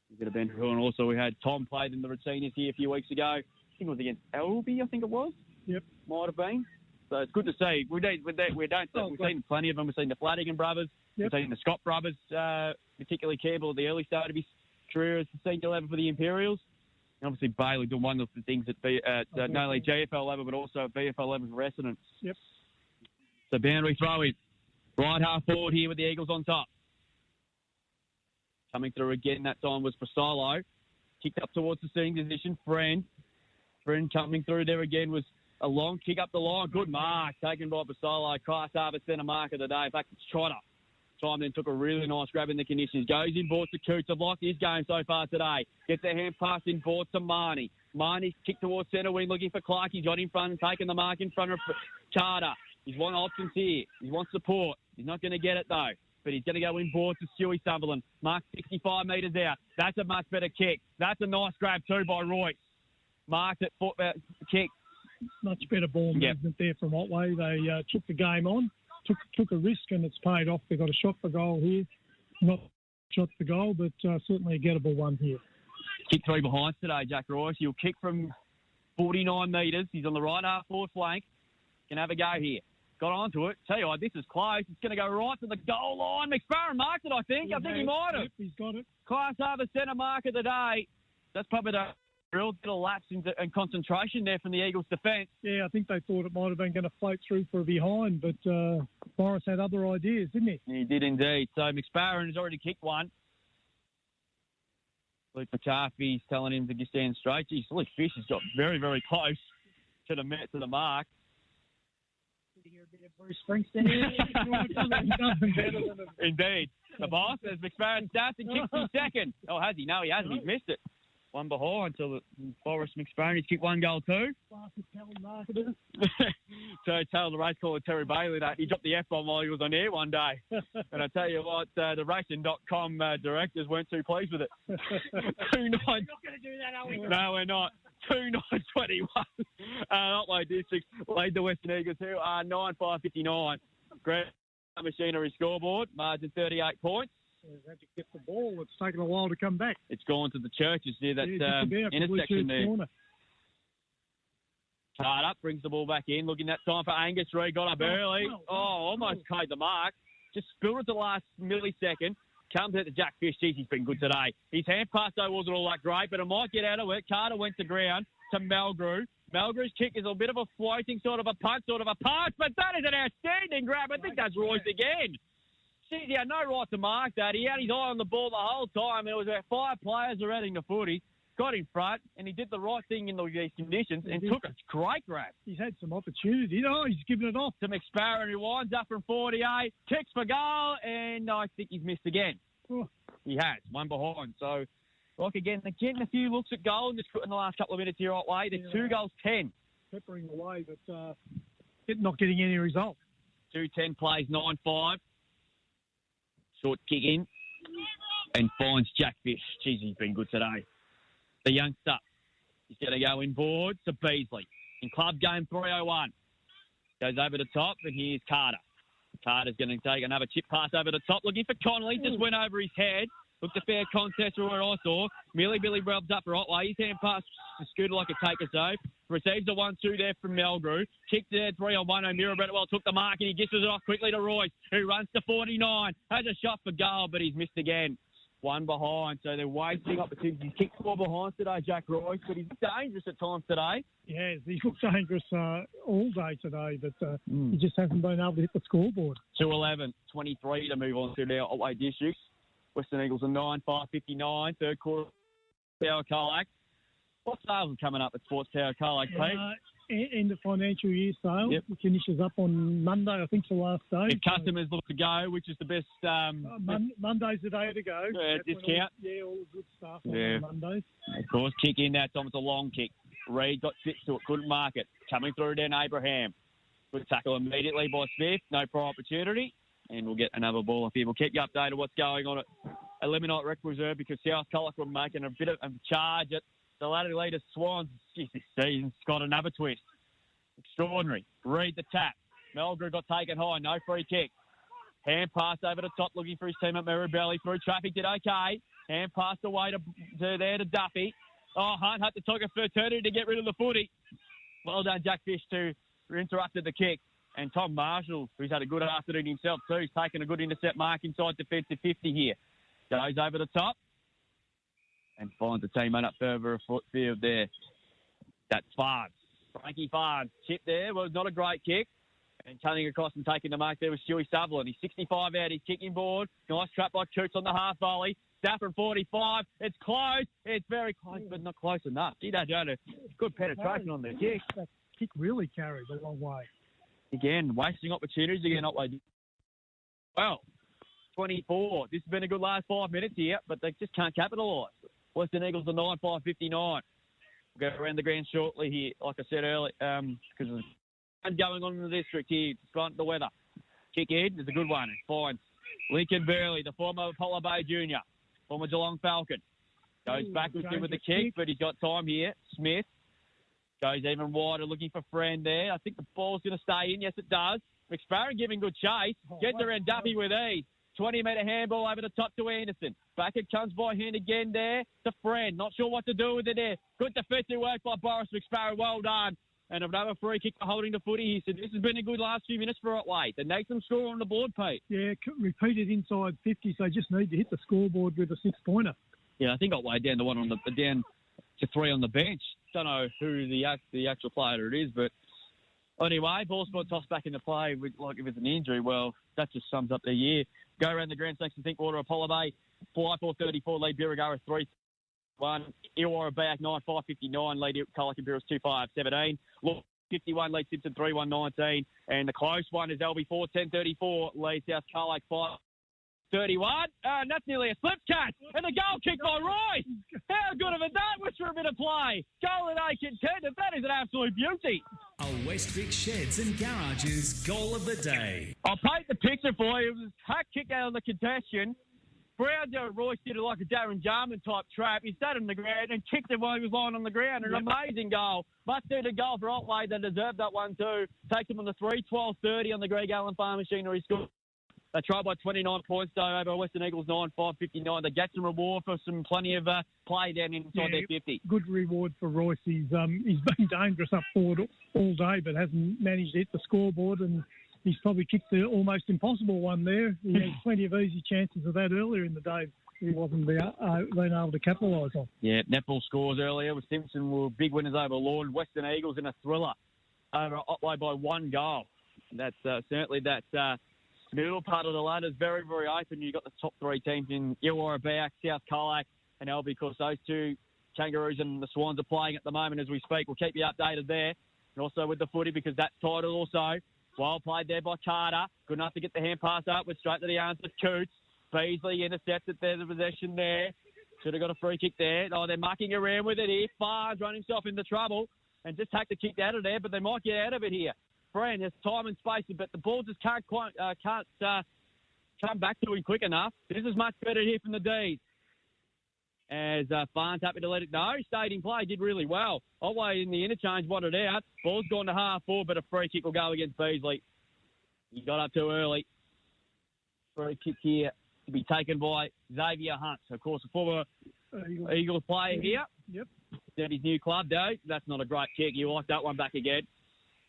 We've got a bend and also we had Tom played in the Retinas here a few weeks ago. I think it was against Elby, I think it was. Yep. Might have been. So it's good to see. We've seen plenty of them. We've seen the Flanagan brothers. Yep. We've seen the Scott brothers, particularly Campbell at the early start of his career as the senior level for the Imperials. And obviously Bailey doing wonderful things at not only GFL level but also at VFL level for residents. Yep. So boundary throw in. Right half forward here with the Eagles on top. Coming through again that time was Brasolo. Kicked up towards the sitting position. Friend coming through there again was a long kick up the line. Good mark taken by Brasolo. Class Harbour centre mark of the day. In fact, it's Trotter. Time then took a really nice grab in the conditions. Goes in board to Coots. I've liked his game so far today. Gets a hand pass in board to Marnie. Marnie's kicked towards centre wing looking for Clark. He's got in front and taken the mark in front of Carter. He's won options here. He wants support. He's not going to get it though. But he's going to go in board to Stewie Sutherland. Mark 65 metres out. That's a much better kick. That's a nice grab too by Royce. Marked it for kick. Much better ball movement there from Otway. They took the game on. Took a risk and it's paid off. They got a shot for goal here. Not shot for goal, but certainly a gettable one here. Kick three behinds today, Jack Royce. He'll kick from 49 metres. He's on the right half forward flank. Can have a go here. Got onto it. Tell you what, this is close. It's going to go right to the goal line. McFarren marked it, I think. I think he might have. Yep, he's got it. Class Harbour centre mark of the day. That's probably the real little lapse in concentration there from the Eagles' defence. Yeah, I think they thought it might have been going to float through for a behind, but Boris had other ideas, didn't he? He did indeed. So McFarren has already kicked one. Luke McCarthy's telling him to stand straight. Geez, Luke Fish has got very, very close to the mark. Hear a bit of Bruce Springsteen here. Indeed. The boss says McFarren starts and kicks his second. Oh, has he? No, he hasn't. He's missed it. One behind until Forrest McSparron. He's kicked one goal too. So tell the race caller Terry Bailey that he dropped the F-bomb while he was on air one day. And I tell you what, the racing.com directors weren't too pleased with it. 2-9. We're not going to do that, are we? No, we're not. 2-9-21. Otway District lead the Western Eagles who are 9-5-59. Grand Machinery scoreboard, margin 38 points. They've had to get the ball. It's taken a while to come back. It's gone to the churches near that intersection there. Corner. Hard up, brings the ball back in. Looking that time for Angus Reid. Got up early. Almost paid the mark. Just spilled it the last millisecond. Comes out to Jack Fish. Geez, he's been good today. His hand pass, though, wasn't all that great, but it might get out of it. Carter went to ground to Melgrew. Melgrew's kick is a bit of a floating sort of a punt, sort of a pass, but that is an outstanding grab. I think that's Royce again. Geez, he had no right to mark that. He had his eye on the ball the whole time. It was about 5 players surrounding the footy. Got in front, and he did the right thing in these conditions and took a great grab. He's had some opportunity. He's given it off. To McSparrow, who winds up from 48, kicks for goal, and I think he's missed again. Oh. He has, one behind. So, like again, they're getting a few looks at goal in the last couple of minutes here, Otway. They're 2 goals, 10. Peppering away, but not getting any result. 2-10 plays, 9-5. Short kick in and finds Jack Fish. Jeez, he's been good today. The youngster. He's going to go in board to Beasley. In club game 301. Goes over the top, and here's Carter. Carter's going to take another chip pass over the top, looking for Connolly. Just went over his head. Looked a fair contest from what I saw. Billy revs up for Otway. His hand pass to Scooter like a take-a-so. Receives the 1-2 there from Melgrew. Kicked there 3-on-1. O'Meara Bretwell took the mark and he gets it off quickly to Royce, who runs to 49. Has a shot for goal, but he's missed again. One behind, so they're wasting opportunities. He's kicked 4 behind today, Jack Royce, but he's dangerous at times today. Yes, he looks dangerous all day today, but he just hasn't been able to hit the scoreboard. 2-11, 23 to move on to now Otway Districts. Western Eagles are 9-5-59, third quarter. Power Colac. What sales are coming up at Sports Power Colac, Pete? End of financial year sale. Yep. It finishes up on Monday, I think, the last day. If customers look to go, which is the best... Monday's the day to go. Discount. All the good stuff on Mondays. Of course, kick in that time. It's a long kick. Reed got fit to it, couldn't mark it. Coming through then Abraham. Good tackle immediately by Smith. No prior opportunity. And we'll get another ball up here. We'll keep you updated what's going on at Eliminate Rec Reserve because South Colac were making a bit of a charge at the ladder leader Swans. Jeez, this season's got another twist. Extraordinary. Read the tap. Melgrew got taken high. No free kick. Hand passed over the top looking for his team at Maribelli. Through traffic did okay. Hand passed away to Duffy. Oh, Hunt had to take a fraternity to get rid of the footy. Well done, Jack Fish, to interrupted the kick. And Tom Marshall, who's had a good afternoon himself too, he's taken a good intercept mark inside defensive 50 here. Goes over the top and finds the teammate up further field there. That's Farnes. Frankie Farnes. Chip there. Well, not a great kick. And cutting across and taking the mark there was Stewie Sutherland. He's 65 out. He's kicking board. Nice trap by Coots on the half volley. Stafford 45. It's close. It's very close, but not close enough. Gee, they had a good penetration on the kick. That kick really carried a long way. Again, wasting opportunities again. Well, 24. This has been a good last 5 minutes here, but they just can't capitalise. Western Eagles are 9-5-59. We'll go around the ground shortly here, like I said earlier, because there's going on in the district here, despite the weather. Kick in is a good one. It finds Lincoln Burley, the former Apollo Bay Junior, former Geelong Falcon. Goes backwards in with the kick, but he's got time here. Smith goes even wider, looking for Friend there. I think the ball's going to stay in. Yes, it does. McSparrow giving good chase. Gets around Duffy with ease. 20-metre handball over the top to Anderson. Back it comes by hand again there to Friend. Not sure what to do with it there. Good defensive work by Boris McSparrow. Well done. And another free kick for holding the footy. He said this has been a good last few minutes for Otway. They need some score on the board, Pete. Yeah, repeated inside 50, so just need to hit the scoreboard with a 6-pointer. Yeah, I think Otway down to down to 3 on the bench. Don't know who the actual player it is, but anyway, ball spot tossed back into play. Like if it's an injury, well, that just sums up their year. Go around the ground, thanks to Think Water, Apollo Bay, 5-4-34, lead Birregurra 3-1. Illawarra back 9-5-59, lead Colac Imperials 2-5-17. Look, 51 lead Simpson 3-1-19, and the close one is LB 4-10-34, lead South Colac 5-31, and that's nearly a slip catch, and the goal kick by Royce. How good of a that was for a bit of play. Goal at A contender, that is an absolute beauty. A Westvic Sheds and Garages goal of the day. I'll paint the picture for you. It was a hack kick out on the contestation. Royce did it like a Darren Jarman type trap. He sat on the ground and kicked it while he was lying on the ground. An amazing goal. Must do the goal for Otway. They deserved that one too. Takes them on the 3-12-30 on the Greg Allen Farm Machinery score. They tried by 29 points, though, over Western Eagles 9-5-59. They get some reward for some plenty of play down inside their 50. Good reward for Royce. He's been dangerous up forward all day, but hasn't managed to hit the scoreboard, and he's probably kicked the almost impossible one there. He had plenty of easy chances of that earlier in the day. He wasn't being able to capitalise on. Yeah, netball scores earlier with Simpson were big winners over Lord. Western Eagles in a thriller over Otway by 1 goal. That's certainly that middle part of the ladder is very, very open. You've got the top 3 teams in Illawarra, Back, South Colac and LB. Of course, those two Kangaroos and the Swans are playing at the moment as we speak. We'll keep you updated there. And also with the footy because that's titled also. Well played there by Carter. Good enough to get the hand pass up with straight to the arms of Coots. Beasley intercepted there, the possession there. Should have got a free kick there. Oh, they're mucking around with it here. Farnes run himself into trouble and just take the kick out of there, but they might get out of it here. Friend has time and space, but the ball just can't come back to him quick enough. This is much better here from the D's. As Farnes happy to let it go. He stayed in play, did really well. Otway in the interchange wanted out. Ball's gone to half forward, but a free kick will go against Beasley. He got up too early. Free kick here to be taken by Xavier Hunt. Of course, a former Eagles player here. Yep. At his new club, though. That's not a great kick. You like that one back again.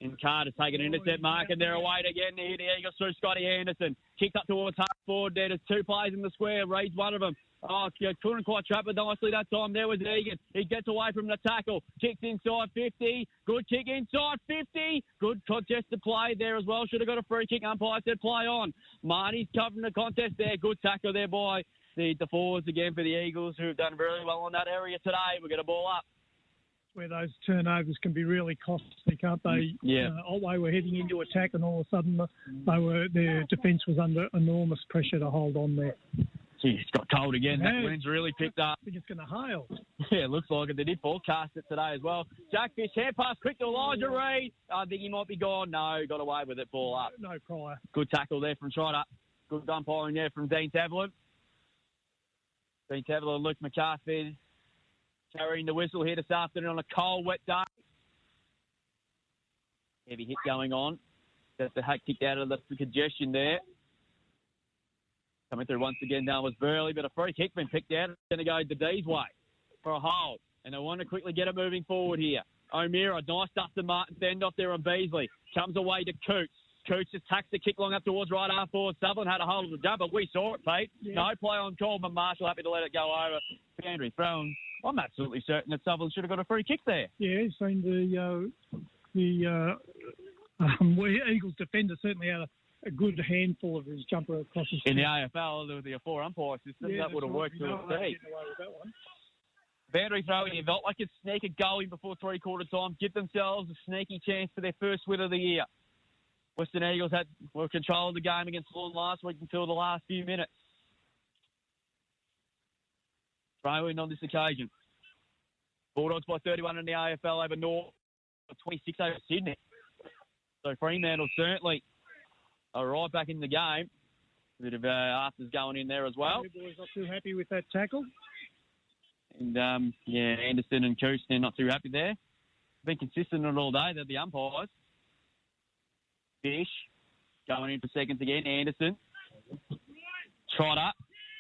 And Carter taking an intercept mark, and they're away again. Here the Eagles through Scotty Anderson. Kicked up towards half forward there. There's two players in the square. Reads one of them. Oh, couldn't quite trap it nicely that time. There was Egan. He gets away from the tackle. Kicks inside 50. Good kick inside 50. Good contested play there as well. Should have got a free kick. Umpire said play on. Marnie's covering the contest there. Good tackle there by the forwards again for the Eagles, who have done very well in that area today. We'll get a ball up. Where those turnovers can be really costly, can't they? Yeah. Otway were heading into attack, and all of a sudden their defence was under enormous pressure to hold on there. Gee, it's got cold again. Yeah. That wind's really picked up. I think it's going to hail. Yeah, it looks like it. They did forecast it today as well. Jack Fish, hand pass quick to Elijah Reid. I think he might be gone. No, got away with it. Ball up. No prior. Good tackle there from Trotter. Good umpiring there from Dean Tevlin. Dean Tevlin and Luke McCarthy carrying the whistle here this afternoon on a cold, wet day. Heavy hit going on. That's the hack kicked out of the congestion there. Coming through once again now was Burley, but a free kick been picked out. It's going to go the D's way for a hold. And they want to quickly get it moving forward here. O'Meara, nice stuff to Martin. Send off there on Beasley. Comes away to Coots. Coots just tacks the kick long up towards right half forward. Sutherland had a hold of the jump, but we saw it, Pete. Yeah. No play on call, but Marshall happy to let it go over. Andrew Throne. I'm absolutely certain that Sutherland should have got a free kick there. Yeah, he's seen the Eagles defender certainly had a good handful of his jumper across his in the AFL with the 4 umpire system. That would have worked to a T. Boundary throw in. Felt like it's sneak a goal in before three-quarter time. Give themselves a sneaky chance for their first win of the year. Western Eagles were control of the game against Lorne last week until the last few minutes. Throw in on this occasion. Bulldogs by 31 in the AFL over North, 26 over Sydney. So Fremantle certainly are right back in the game. A bit of afters going in there as well. The boys not too happy with that tackle. And, Anderson and Coots, they're not too happy there. Been consistent on it all day. They're the umpires. Fish going in for seconds again. Anderson. Trotter.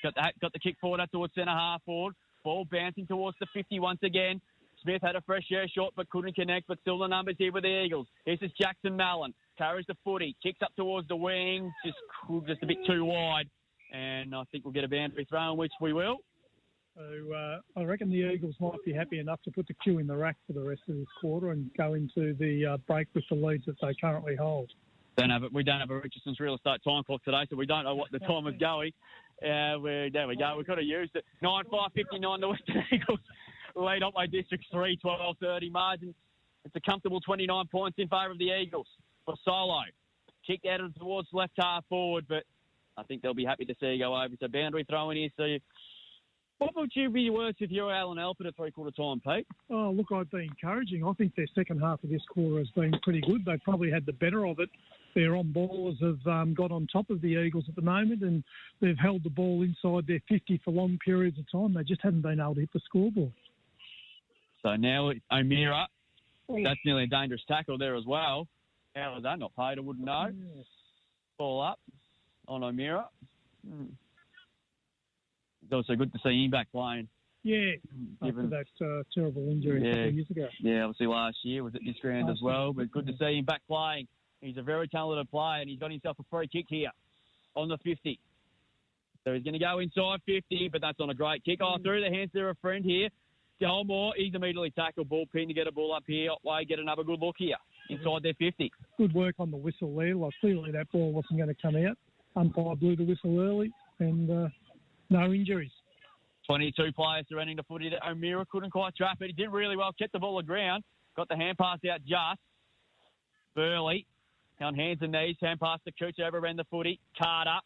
Got the kick forward up towards centre half forward. Ball bouncing towards the 50 once again. Smith had a fresh air shot but couldn't connect, but still the numbers here with the Eagles. This is Jackson Mallon. Carries the footy. Kicks up towards the wing. Just a bit too wide. And I think we'll get a boundary throw, which we will. So I reckon the Eagles might be happy enough to put the cue in the rack for the rest of this quarter and go into the break with the leads that they currently hold. We don't have a Richardson's real estate time clock today, so we don't know what the time is going. There we go. We could have used it. 9-5-59 the Western Eagles lead Otway District 3-12-30 margin. It's a comfortable 29 points in favour of the Eagles. For Solo, kicked out towards left half forward, but I think they'll be happy to see you go over. So boundary throw in here. So what would you be worse if you're Alan Alford at three-quarter time, Pete? Oh, look, I'd be encouraging. I think their second half of this quarter has been pretty good. They've probably had the better of it. Their on-ballers have got on top of the Eagles at the moment, and they've held the ball inside their 50 for long periods of time. They just haven't been able to hit the scoreboard. So now O'Meara, that's nearly a dangerous tackle there as well. How was that not paid? I wouldn't know. Yes. Ball up on O'Meara. It's also good to see him back playing. Yeah, after that terrible injury a couple of years ago. Yeah, obviously last year was at this ground as well, but good to see him back playing. He's a very talented player, and he's got himself a free kick here on the 50. So he's going to go inside 50, but that's on a great kick. Oh, through the hands there, a friend here. Delmore, he's immediately tackled ball pin to get a ball up here. Otway get another good look here inside their 50. Good work on the whistle there. Like, clearly that ball wasn't going to come out. Umpire blew the whistle early, and no injuries. 22 players surrounding the footy. O'Meara couldn't quite trap it. He did really well, kept the ball on the ground, got the hand pass out just. Burley on hands and knees, hand pass to Cooch, overran the footy. Carter,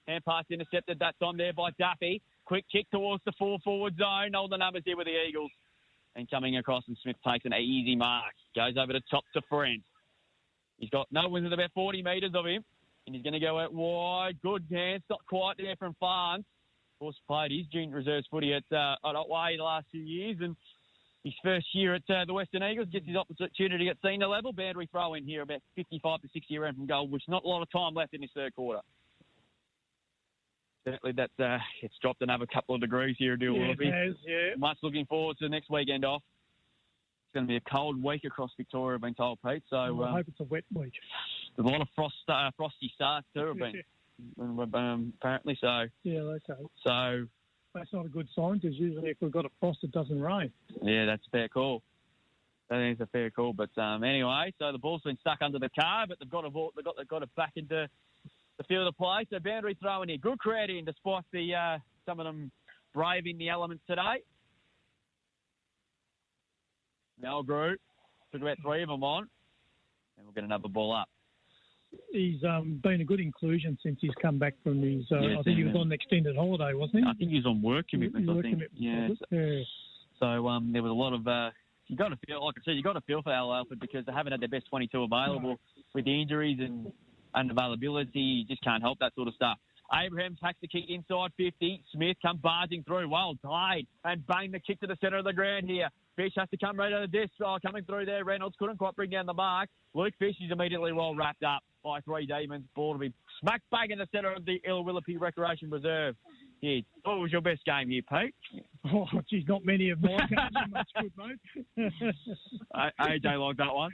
hand pass intercepted that time there by Duffy. Quick kick towards the forward zone. All the numbers here with the Eagles. And coming across, and Smith takes an easy mark. Goes over the top to Friend. He's got no wins at about 40 metres of him. And he's going to go out wide. Good hands, not quite there from Farnes. Of course, played his junior reserves footy at Otway the last few years. And his first year at the Western Eagles gets his opportunity at senior level. Boundary throw in here about 55 to 60 around from goal, which not a lot of time left in this third quarter. certainly that's it's dropped another couple of degrees here at Willoughby. Yeah, it has, yeah. Much looking forward to the next weekend off. It's going to be a cold week across Victoria, I've been told, Pete. So I hope it's a wet week. There's a lot of frosty starts too, apparently. So yeah, okay. So that's not a good sign because usually if we've got a frost, it doesn't rain. Yeah, that's a fair call. That is a fair call. But anyway, so the ball's been stuck under the car, but they've got it back into the field of play. So boundary throw in here. Good crowd in despite some of them braving the elements today. Mel Grew took about 3 of them on, and we'll get another ball up. He's been a good inclusion since he's come back from his. I think he was on an extended holiday, wasn't he? I think he was on work commitments. Yeah. So there was a lot of. You got to feel, like I said, you got to feel for Al Alford because they haven't had their best 22 available with the injuries and unavailability. You just can't help that sort of stuff. Abraham packs the kick inside 50. Smith come barging through. Well played. And bang the kick to the centre of the ground here. Fish has to come right out of this. Coming through there. Reynolds couldn't quite bring down the mark. Luke Fish is immediately well wrapped up by 3 demons. Ball to be smack bang in the centre of the Willoughby Recreation Reserve. Yeah. What was your best game here, Pete? Oh, geez, not many of mine. Much good, mate. AJ logged that one.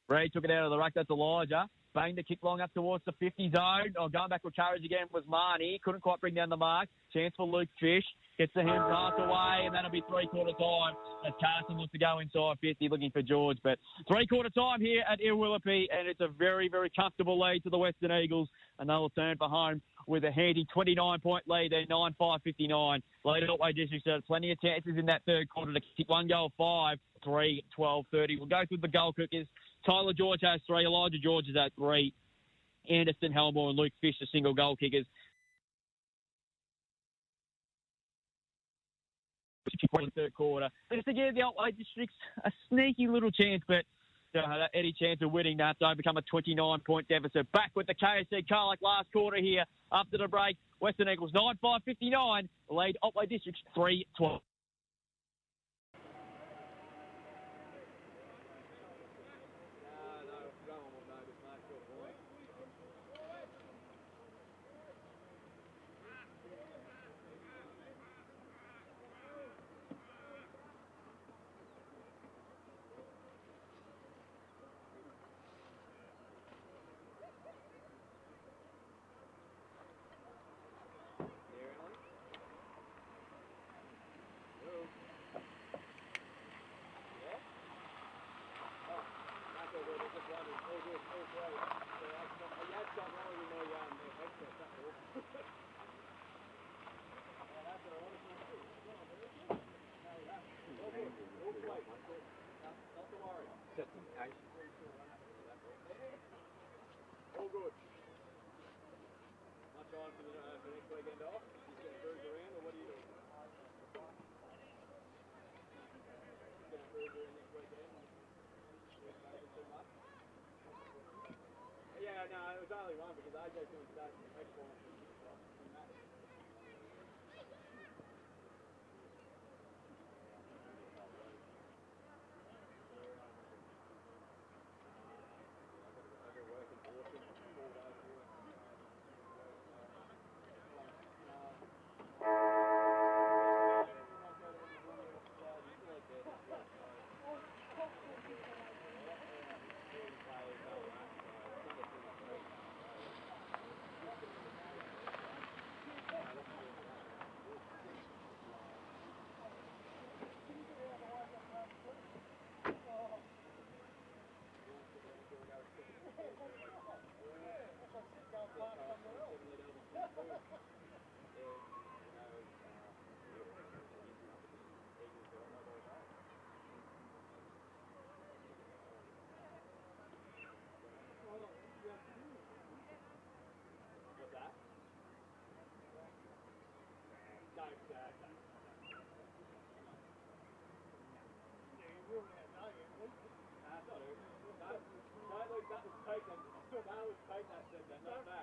Reed took it out of the ruck. That's Elijah. Banged the kick long up towards the 50 zone. Going back with courage again was Marnie. Couldn't quite bring down the mark. Chance for Luke Fish. Gets the hand pass away, and that'll be 3/4 time as Carson looks to go inside 50, looking for George. But 3/4 time here at Willoughby, and it's a very, very comfortable lead to the Western Eagles, and they'll turn for home with a handy 29-point lead there, 9-5-59. Lead at Otway District, so plenty of chances in that third quarter to kick 1 goal, 5, 3, 12, 30. We'll go through the goal kickers. Tyler George has 3. Elijah George is at 3. Anderson, Helmore, and Luke Fish are single goal kickers. Third quarter. Just to give the Otway Districts a sneaky little chance, but any chance of winning that don't become a 29-point deficit. Back with the KSC car like last quarter here after the break. Western Eagles 9-5-59. Lead Otway Districts 3-12. All good. Much on for the next weekend off? You just going to cruise around, or what are you doing? Just going to cruise around next weekend? Too much? Yeah, no, it was only one because AJ's doing state in the next one.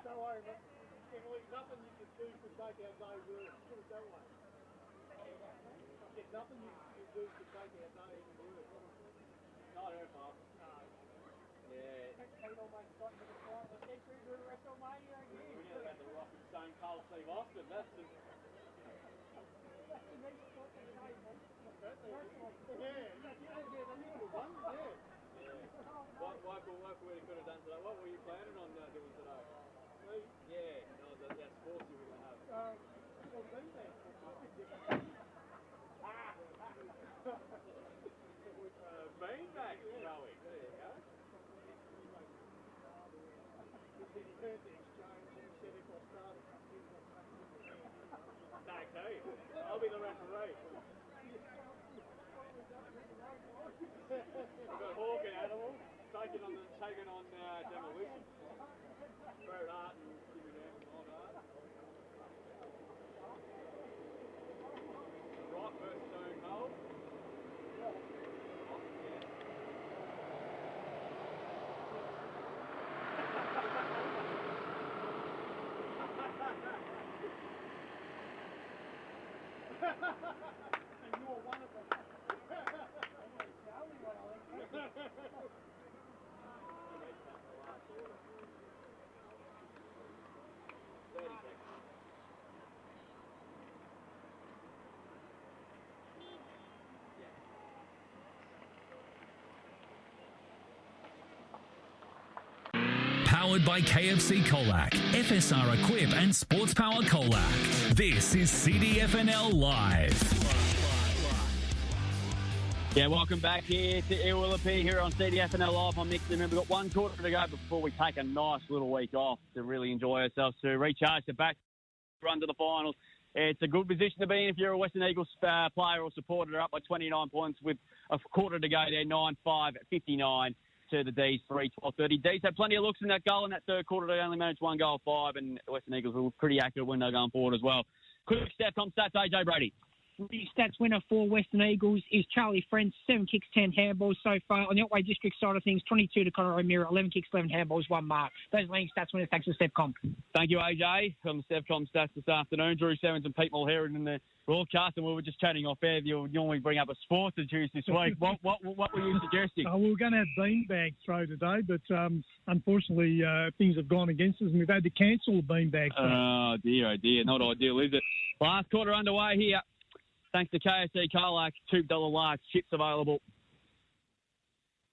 Don't worry, mate. There's nothing you can do to take our day worse. Put it that way. There's nothing you can do to take our day even worse. Not her fault. No. Yeah. We're never had the rock and Stone Cold Steve Austin. That's the... What we could have done today? What were you planning on doing today? Yeah, no, that's sports you were going to have. Beanbag throwing. There you go. Okay, I'll be the referee. We've got Hawk and Animal taking on Demolition. Throw Art and Jimmy Danson on Art. Rock versus Stone Cold. And you're one of them. Powered by KFC Colac, FSR Equip and Sports Power Colac. This is CDFNL Live. Yeah, welcome back here to Irwillipee here on CDFNL Live. I'm Nick. Remember, we've got 1 quarter to go before we take a nice little week off to really enjoy ourselves, to recharge the back, run to the finals. It's a good position to be in if you're a Western Eagles player or supporter. They're up by 29 points with a quarter to go there, 9-5 at 59 to the D's, 3-12-30. D's had plenty of looks in that goal in that third quarter. They only managed 1 goal, 5, and Western Eagles were pretty accurate when they're going forward as well. Quick Stepcom stats, AJ Brady. The stats winner for Western Eagles is Charlie French, 7 kicks, 10 handballs so far. On the Otway district side of things, 22 to Conor O'Meara, 11 kicks, 11 handballs, 1 mark. Those are the stats winners. Thanks to Stepcom. Thank you, AJ, from the Stepcom stats this afternoon. Drew Sevens and Pete Mulheron in the broadcast, and we were just chatting off air. You normally bring up a sports to choose this week. What were you suggesting? We were going to have beanbag throw today, but unfortunately things have gone against us, and we've had to cancel the beanbag throw. Oh, dear. Not ideal, is it? Last quarter underway here. Thanks to KFC Colac, $2 large chips available.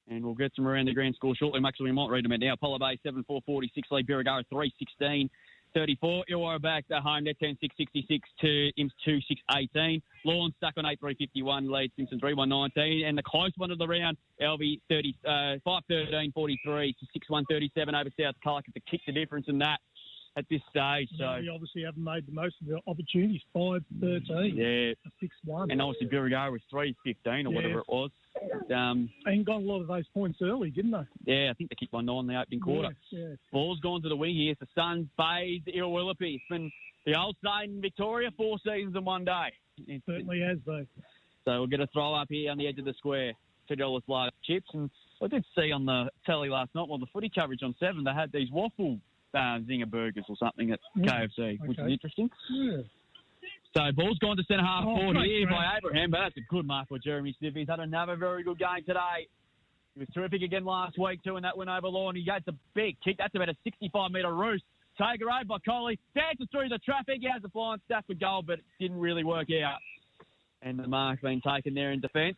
And we'll get some around the grand score shortly. Actually, we might read them out now. Apollo Bay 7-4-46 lead, Birregurra 3-16-34. Illawarra back at home. They're 10-6-66 to Imps 2-6-18. Lawrence stuck on 8-3-51 lead. Simpson 3-1-19. And the close one of the round, Elvie 5-13-43 to 6-1-37 over South Colac. It's a kick the difference in that at this stage. So we obviously haven't made the most of the opportunities. 5-13. Yeah. 6-1. And obviously Birregurra was 3-15 or whatever it was. And got a lot of those points early, didn't they? Yeah, I think they kicked 1-9 in the opening quarter. Yes. Ball's gone to the wing here. It's the Suns, Bays, Irwillipee. It's been the old saying in Victoria, 4 seasons in 1 day. It certainly has, though. So we'll get a throw up here on the edge of the square. $2 large chips. And I did see on the telly last night, the footy coverage on 7, they had these waffle zinger burgers or something at KFC, which is interesting. Yeah. So ball's gone to centre-half forward here great. by Abraham, but that's a good mark for Jeremy Smith. He's had another very good game today. He was terrific again last week too in that win over Lawn. He gets a big kick. That's about a 65-metre roost. Taker over by Coley. Dances through the traffic. He has a flying staff for goal, but it didn't really work out. And the mark being taken there in defence.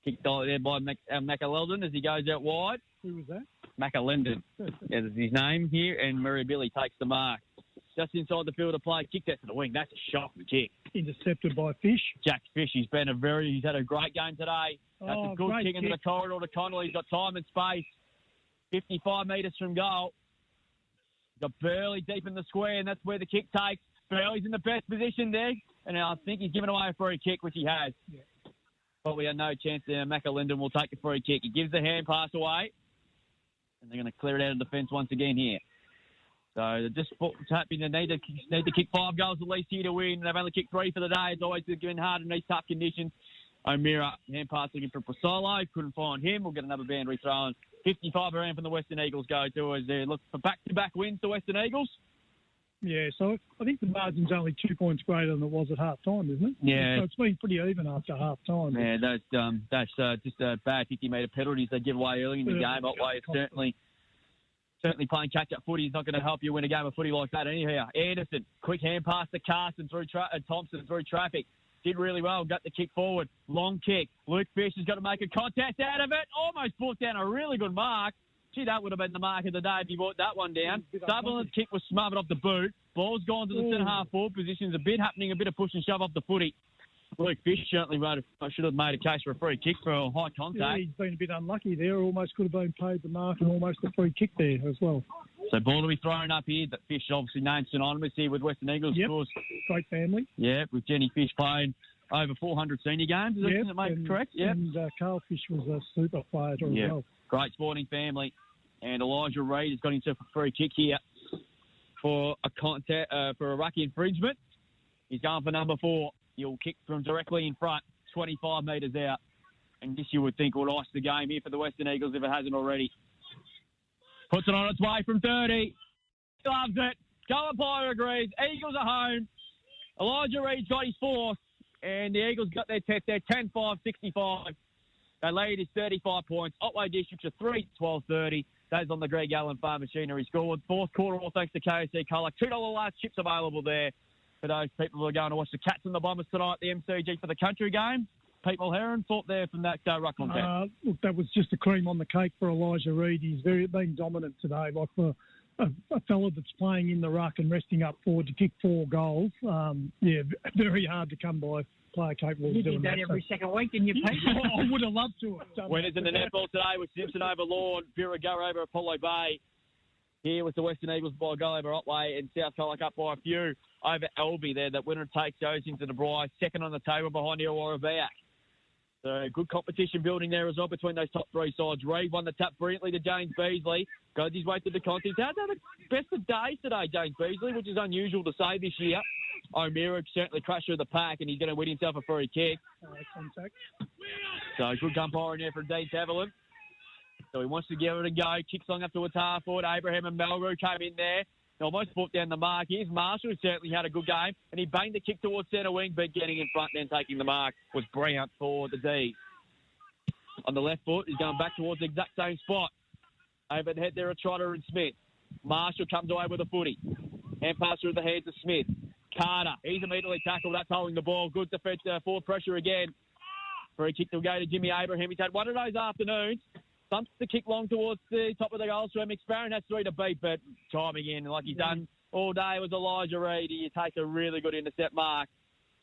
Kicked out there by McAleldon as he goes out wide. Who was that? McAleldon is his name here, and Murray Billy takes the mark. Just inside the field of play, kicked that to the wing. That's a shocking kick. Intercepted by Fish. Jack Fish, he's had a great game today. That's a good kick into the corridor to Connolly. He's got time and space. 55 metres from goal. Got Burley deep in the square, and that's where the kick takes. Burley's in the best position there, and I think he's given away a free kick, which he has. Yeah. But we had no chance there. McAlinden will take the free kick. He gives the hand pass away, and they're going to clear it out of defence once again here. So they're just happy they need to kick 5 goals at least here to win. They've only kicked 3 for the day. It's always been hard in these tough conditions. O'Meara, hand pass looking for Priscilla. Couldn't find him. We'll get another boundary thrown. 55 around from the Western Eagles go to as they look for back-to-back wins to Western Eagles. Yeah, so I think the margin's only 2 points greater than it was at half-time, isn't it? Yeah. So it's been pretty even after half-time. Yeah, that's just bad 50-metre penalties they give away early in the game. Otway has certainly certainly playing catch-up footy is not going to help you win a game of footy like that anyhow. Anderson, quick hand pass to Carson through Thompson through traffic. Did really well, got the kick forward. Long kick. Luke Fish has got to make a contest out of it. Almost brought down a really good mark. Gee, that would have been the mark of the day if he brought that one down. Sutherland's kick was smothered off the boot. Ball's gone to the centre-half forward position. There's a bit happening, a bit of push and shove off the footy. Luke Fish certainly should have made a case for a free kick for a high contact. Yeah, he's been a bit unlucky there. Almost could have been paid the mark and almost a free kick there as well. So ball to be thrown up here. That Fish obviously named synonymous here with Western Eagles. Yep. Of course. Great family. Yeah, with Jenny Fish playing over 400 senior games. Is that correct? Yeah. And Carl Fish was a super player as well. Great sporting family. And Elijah Reid has got himself a free kick here for a rucky infringement. He's going for number 4. He'll kick from directly in front, 25 metres out. And this you would think would ice the game here for the Western Eagles if it hasn't already. Puts it on its way from 30. Loves it. Go umpire agrees. Eagles are home. Elijah Reid's got his 4th. And the Eagles got their test there, 10-5-65. They lead is 35 points. Otway Districts are 3-12-30. That's on the Greg Allen Farm Machinery scoreboard. 4th quarter, all thanks to KFC Colour. $2 last chips available there for those people who are going to watch the Cats and the Bombers tonight at the MCG for the country game. Pete Mulheron, thought there from that ruck on deck. Look, that was just a cream on the cake for Elijah Reid. He's been dominant today. Like for a fella that's playing in the ruck and resting up forward to kick 4 goals, very hard to come by. Player capable of doing that every second week, didn't you, Pete? I would have loved to have done Winners in the netball today with Simpson over Lord, Birregurra over Apollo Bay. Here with the Western Eagles by a goal over Otway and South Colac up by a few over Elby there. That winner takes goes into the Bryce, second on the table behind Illawarra Biak. So good competition building there as well between those top 3 sides. Reid won the tap brilliantly to James Beasley. Goes his way to the contest. How's the best of days today, James Beasley, which is unusual to say this year. O'Meara certainly crashed through the pack and he's going to win himself a free kick. Contact. So good umpire in there for Dean Taverland. So he wants to give it a go. Kicks long up towards half forward. Abraham and Melrose came in there. They almost brought down the mark. Here's Marshall, who certainly had a good game. And he banged the kick towards centre wing, but getting in front and then taking the mark was brilliant for the D's. On the left foot, he's going back towards the exact same spot. Over the head there are Trotter and Smith. Marshall comes away with a footy. Hand pass through the hands of Smith. Carter, he's immediately tackled. That's holding the ball. Good defence, forward pressure again. Free kick to go to Jimmy Abraham. He's had one of those afternoons. Thumps the kick long towards the top of the goal. So McSparron has 3 to beat, but timing in like he's done all day was Elijah Reid. He takes a really good intercept mark.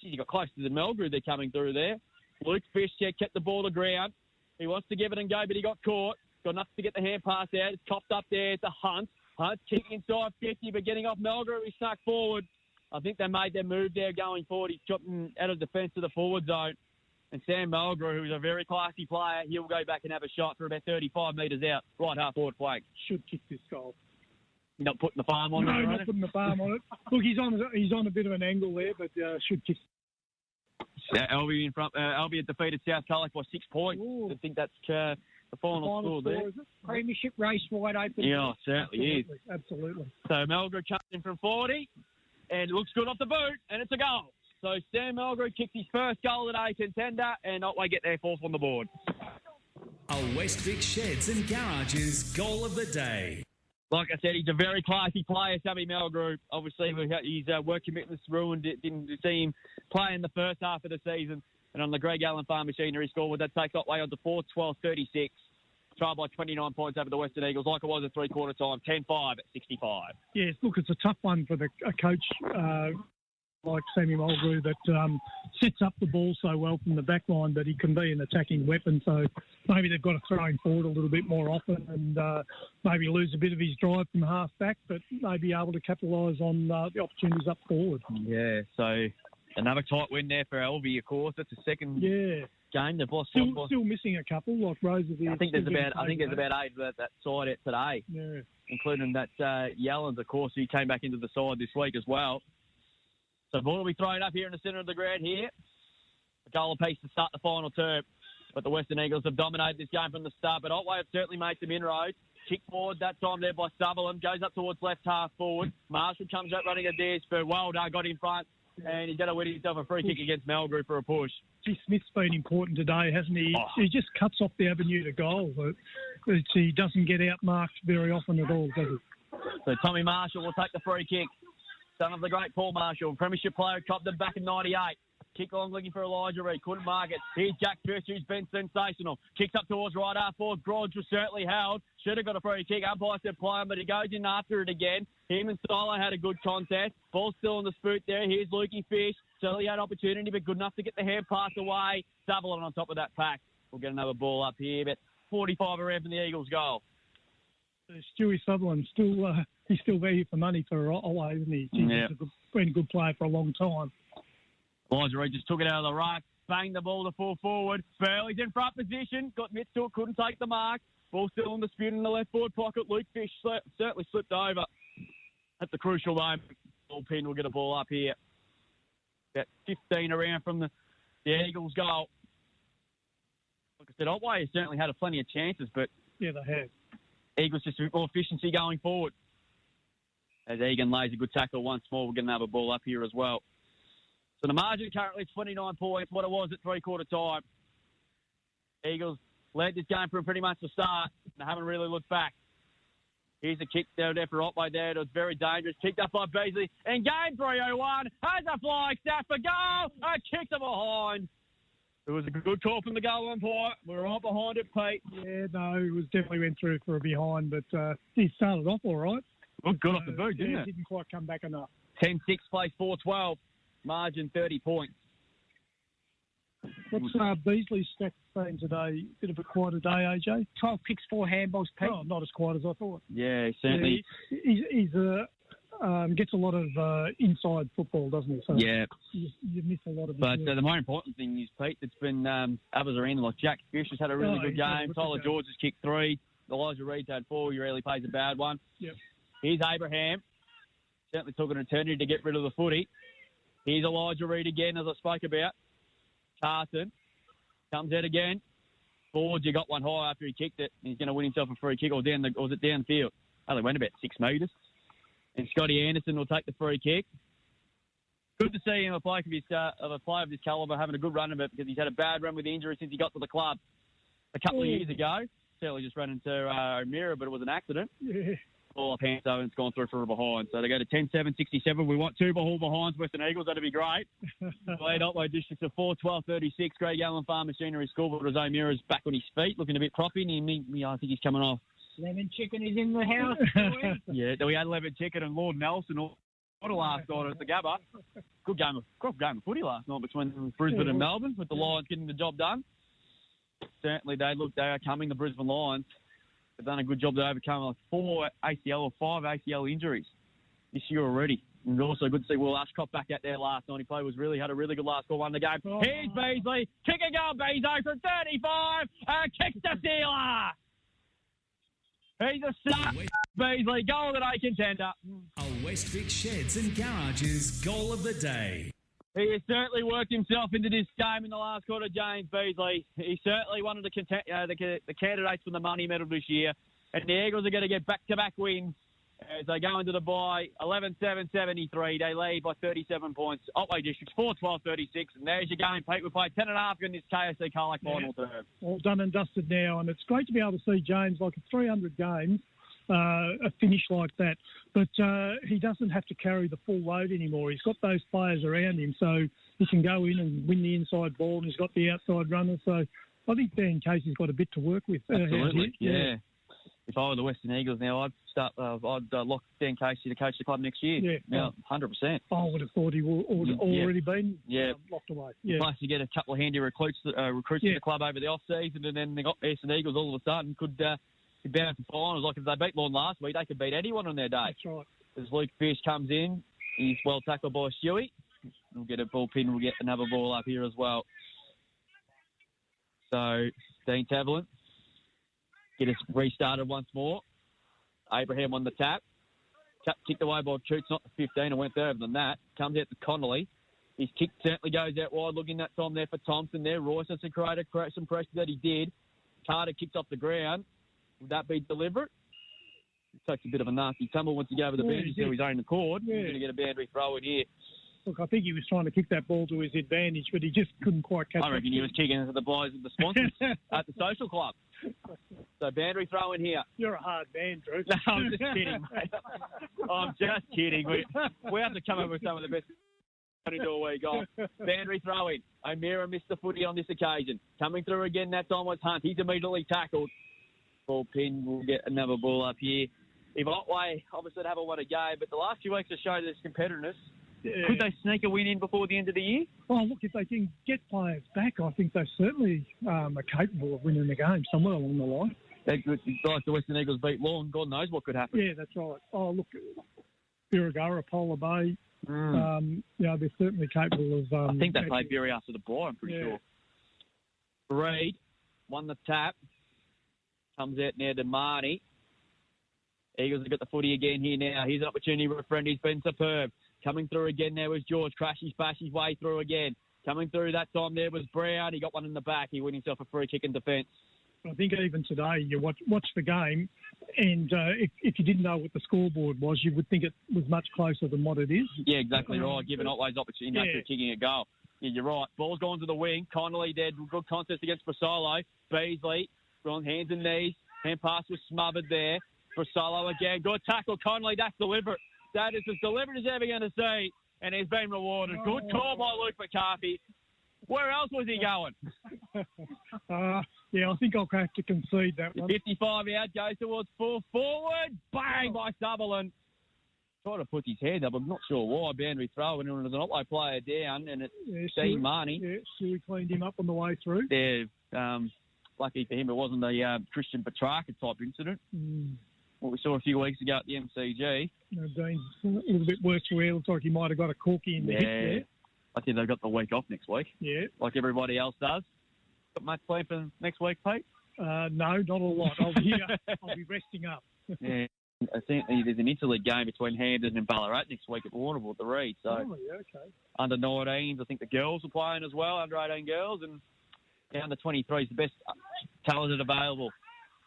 Geez, he got close to the Melgrew they're coming through there. Luke Fish kept the ball to ground. He wants to give it and go, but he got caught. Got enough to get the hand pass out. It's copped up there. It's a Hunt. Hunt kicking inside 50, but getting off Melgrew. He snuck forward. I think they made their move there going forward. He's dropping out of defence to the forward zone. And Sam Mulgrew, who's a very classy player, he'll go back and have a shot for about 35 metres out, right half forward flank. Should kick this goal. You're not putting the farm on No, there, not putting the farm on it. Look, he's on a bit of an angle there, but should kick. Albie in front. Albie had defeated South Colac by 6 points. Ooh. I think that's the final score there. Is it? Premiership race wide open. Yeah, certainly is. Absolutely. So Mulgrew comes in from 40 and looks good off the boot, and it's a goal. So Sam Mulgrew kicks his first goal today, contender, and Otway get their 4th on the board. A Westvic Sheds and Garages goal of the day. Like I said, he's a very classy player, Sammy Mulgrew. Obviously, his work commitments ruined it. Didn't see him play in the first half of the season. And on the Greg Allen Farm Machinery scoreboard, that takes Otway on to 4-12-36. Trial by 29 points over the Western Eagles, like it was at three-quarter time, 10-5 at 65. Yes, look, it's a tough one for a coach like Sammy Mulgrew that sets up the ball so well from the back line that he can be an attacking weapon. So maybe they've got to throw him forward a little bit more often and maybe lose a bit of his drive from half back, but maybe able to capitalise on the opportunities up forward. Yeah, so another tight win there for Elvie, of course. That's the second game. They've lost still missing a couple, like Roosevelt. I think there's about 8 at that side today, including that Yellens, of course, who came back into the side this week as well. So ball will be thrown up here in the centre of the ground here. A goal apiece to start the final term. But the Western Eagles have dominated this game from the start. But Otway have certainly made some inroads. Kick forward that time there by Sutherland. Goes up towards left half forward. Marshall comes out running a Deersford. Well done. Got in front. and he's going to win himself a free kick against Melgrew for a push. Gee, Smith's been important today, hasn't he? Oh. He just cuts off the avenue to goal. He doesn't get outmarked very often at all, does he? So Tommy Marshall will take the free kick. Son of the great Paul Marshall, premiership player, copped them back in 98. Kick on looking for Elijah Reid, couldn't mark it. Here's Jack Fish, who's been sensational. Kicks up towards right half forward. Grodge was certainly held. Should have got a free kick. Umpire said play him, but he goes in after it again. Him and Silo had a good contest. Ball still in the spoot there. Here's Lukey Fish. So he had opportunity, but good enough to get the hand pass away. Sutherland on top of that pack. We'll get another ball up here, but 45 around from the Eagles' goal. Stewie Sutherland, he's still value for money for Otway, isn't he? He's been a good player for a long time. Elijah Reid just took it out of the ruck, banged the ball to full forward. Burley's in front position, got mitts to it, couldn't take the mark. Ball still in the dispute in the left forward pocket. Luke Fish certainly slipped over at the crucial moment. Ball pin will get a ball up here. About 15 around from the Eagles' goal. Like I said, Otway has certainly had plenty of chances, but yeah, they have. Eagles just a bit more efficiency going forward. As Egan lays a good tackle once more, we're going to have a ball up here as well. So the margin currently is 29 points, what it was at three-quarter time. Eagles led this game from pretty much the start. They haven't really looked back. Here's a kick down there for Otway there. It was very dangerous. Kicked up by Beasley. And game 3-0-1 has a flying snap for goal. A kick to behind. It was a good call from the goal umpire. We were right behind it, Pete. Yeah, no, it was definitely went through for a behind, but he started off all right. Well, good off the boot, didn't it? Didn't quite come back enough. 10-6 plays 4-12. Margin 30 points. What's Beasley's stats saying today? Bit of a quieter day, AJ? 12 kicks, 4 handballs, Pete. Oh, not as quiet as I thought. Yeah, certainly. Yeah, he's gets a lot of inside football, doesn't he? So yeah. You miss a lot of it. But the more important thing is, Pete, it's been others are in. Like Jack Fish has had a really good game. Tyler George has kicked 3. Elijah Reid's had 4. He really plays a bad one. Yep. Here's Abraham. Certainly took an eternity to get rid of the footy. Here's Elijah Reid again, as I spoke about. Carson comes out again. Forward, you got one high after he kicked it. He's going to win himself a free kick, or was it down the field? Only went about 6 metres. And Scotty Anderson will take the free kick. Good to see him, a player of this calibre, having a good run of it, because he's had a bad run with injury since he got to the club a couple of years ago. Certainly just ran into O'Meara, but it was an accident. Yeah. All up hands over and it's gone through for a behind. So they go to 10-7, 67. We want 2 ball behinds, Western Eagles. That'd be great. Played Otway district of 4-12-36. Greg Allen Farm Machinery School. But O'Meara's back on his feet, looking a bit proppy. And I think he's coming off. Lemon Chicken is in the house. Yeah, we had Lemon Chicken and Lord Nelson all last night at the Gabba. Good game of footy last night between Brisbane and Melbourne, with the Lions getting the job done. Certainly they are coming, the Brisbane Lions. They've done a good job to overcome 4 ACL or 5 ACL injuries this year already. And also good to see Will Ashcroft back out there last night. He had a really good last score, won the game. Oh. Here's Beasley. Kick a goal, Beasley from 35. Kicks the sealer. He's a star. Beasley, goal of the day contender. A Westvic Sheds and Garages goal of the day. He has certainly worked himself into this game in the last quarter, James Beasley. He certainly one of the candidates for the money medal this year. And the Eagles are going to get back-to-back wins as they go into the bye. 11-7-73. They lead by 37 points. Otway District's 4-12-36. And there's your game, Pete. We played 10.5 in this KFC Colac final term. All done and dusted now. And it's great to be able to see James, like 300 games, a finish like that. But he doesn't have to carry the full load anymore. He's got those players around him, so he can go in and win the inside ball, and he's got the outside runner. So I think Dan Casey's got a bit to work with. Absolutely, yeah. If I were the Western Eagles now, I'd lock Dan Casey to coach the club next year. Yeah, now, 100%. I would have thought he would already been locked away. Yeah. Plus, you get a couple of handy recruits to the club over the off-season, and then they got Western Eagles all of a sudden could bound for finals. Like if they beat Lorne last week, they could beat anyone on their day. That's right. As Luke Fish comes in, he's well tackled by Stewie. We'll get a ball pin. We'll get another ball up here as well. So Dean Tavlin get us restarted once more. Abraham on the tap. Kicked away by Coots, not the 15. It went further than that. Comes out to Connolly. His kick certainly goes out wide. Looking that time there for Thompson there. Royce has to create some pressure that he did. Carter kicks off the ground. Would that be deliberate? He takes a bit of a nasty tumble once he go over the bench to his own accord. He's going to get a boundary throw in here. Look, I think he was trying to kick that ball to his advantage, but he just couldn't quite catch it. I reckon he was kicking into the boys of the sponsors at the social club. So boundary throw in here. You're a hard man, Drew. No, I'm just kidding, mate. I'm just kidding. We have to come up with some of the best to do a week off. Boundary throw in. O'Meara missed the footy on this occasion. Coming through again, that time was Hunt. He's immediately tackled. Ball pin. We'll get another ball up here. If Otway obviously haven't won a game, but the last few weeks have shown this competitiveness. Yeah. Could they sneak a win in before the end of the year? Oh, look, if they can get players back, I think they certainly are capable of winning the game somewhere along the line. They could, like the Western Eagles beat Lawn, God knows what could happen. Yeah, that's right. Oh, look, Birregurra, Polar Bay, they're certainly capable of... I think they played Birri after the bye, I'm pretty sure. Reid won the tap. Comes out now to Marnie. Eagles have got the footy again here now. Here's an opportunity for a friend. He's been superb. Coming through again there was George. Crashes, bash his way through again. Coming through that time there was Brown. He got one in the back. He won himself a free kick in defence. I think even today you watch the game, and if you didn't know what the scoreboard was, you would think it was much closer than what it is. Yeah, exactly right. Given Otway's opportunity after kicking a goal. Yeah, you're right. Ball's gone to the wing. Connolly dead. Good contest against Brasolo. Beasley on hands and knees. Hand pass was smothered there. Brasolo again. Good tackle. Connolly, that's deliberate. That is as deliberate as ever going to see, and he's been rewarded. Good call by Luke McCarthy. Where else was he going? I think I'll have to concede that one. 55 out, goes towards full forward. Bang by Sutherland. Tried to put his hand up. I'm not sure why. Boundary throw, and it was an Otway player down, and it's Dean Marnie. Yeah, Suey cleaned him up on the way through. Yeah, lucky for him, it wasn't a Christian Petrarca type incident. What we saw a few weeks ago at the MCG. Dean's a little bit worse for wear. Looks like he might have got a corky in the hip there. I think they've got the week off next week. Yeah. Like everybody else does. Got much planned for next week, Pete? No, not a lot. I'll be resting up. Yeah. I think there's an interleague game between Hamden and Ballarat next week at Warrnambool at the Reed. So okay. Under 19s, I think the girls are playing as well, under 18 girls, and down to 23 is the best talented available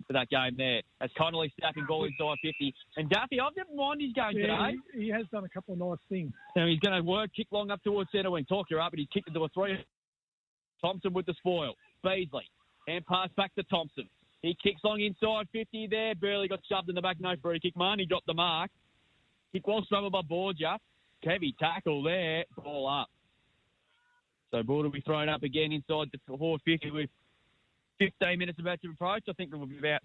for that game there. As Connolly stacking ball inside 50. And Duffy, I've never mind his game today. He has done a couple of nice things. Now he's going to work, kick long up towards centre wing. Talk you up, but he's kicked into a 3. Thompson with the spoil. Beasley. Hand pass back to Thompson. He kicks long inside 50 there. Burley got shoved in the back. No free kick. Marnie got the mark. Kick well smothered by Borgia. Heavy tackle there. Ball up. So ball will be thrown up again inside the forward 50 with 15 minutes about to approach. I think it will be about